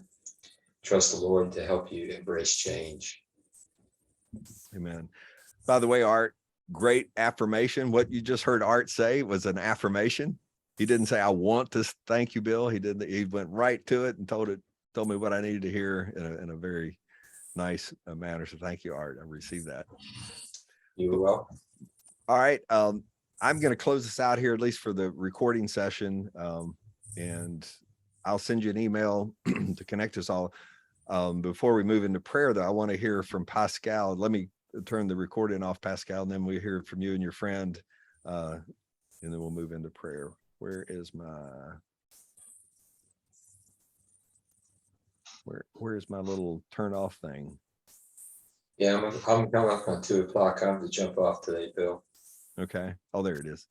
Trust the Lord to help you embrace change. Amen. By the way, Art, great affirmation. What you just heard Art say was an affirmation. He didn't say, I want to thank you, Bill. He didn't. He went right to it and told me what I needed to hear in a very nice manner. So thank you, Art. I received that. You're welcome. All right. I'm going to close this out here, at least for the recording session. And I'll send you an email to connect us all. Before we move into prayer, though, I want to hear from Pascal. Let me turn the recording off, Pascal, and then we hear from you and your friend. And then we'll move into prayer. Where is my little turn off thing? Yeah, I'm coming up on 2 o'clock. I'm to jump off today, Bill. Okay. Oh, there it is.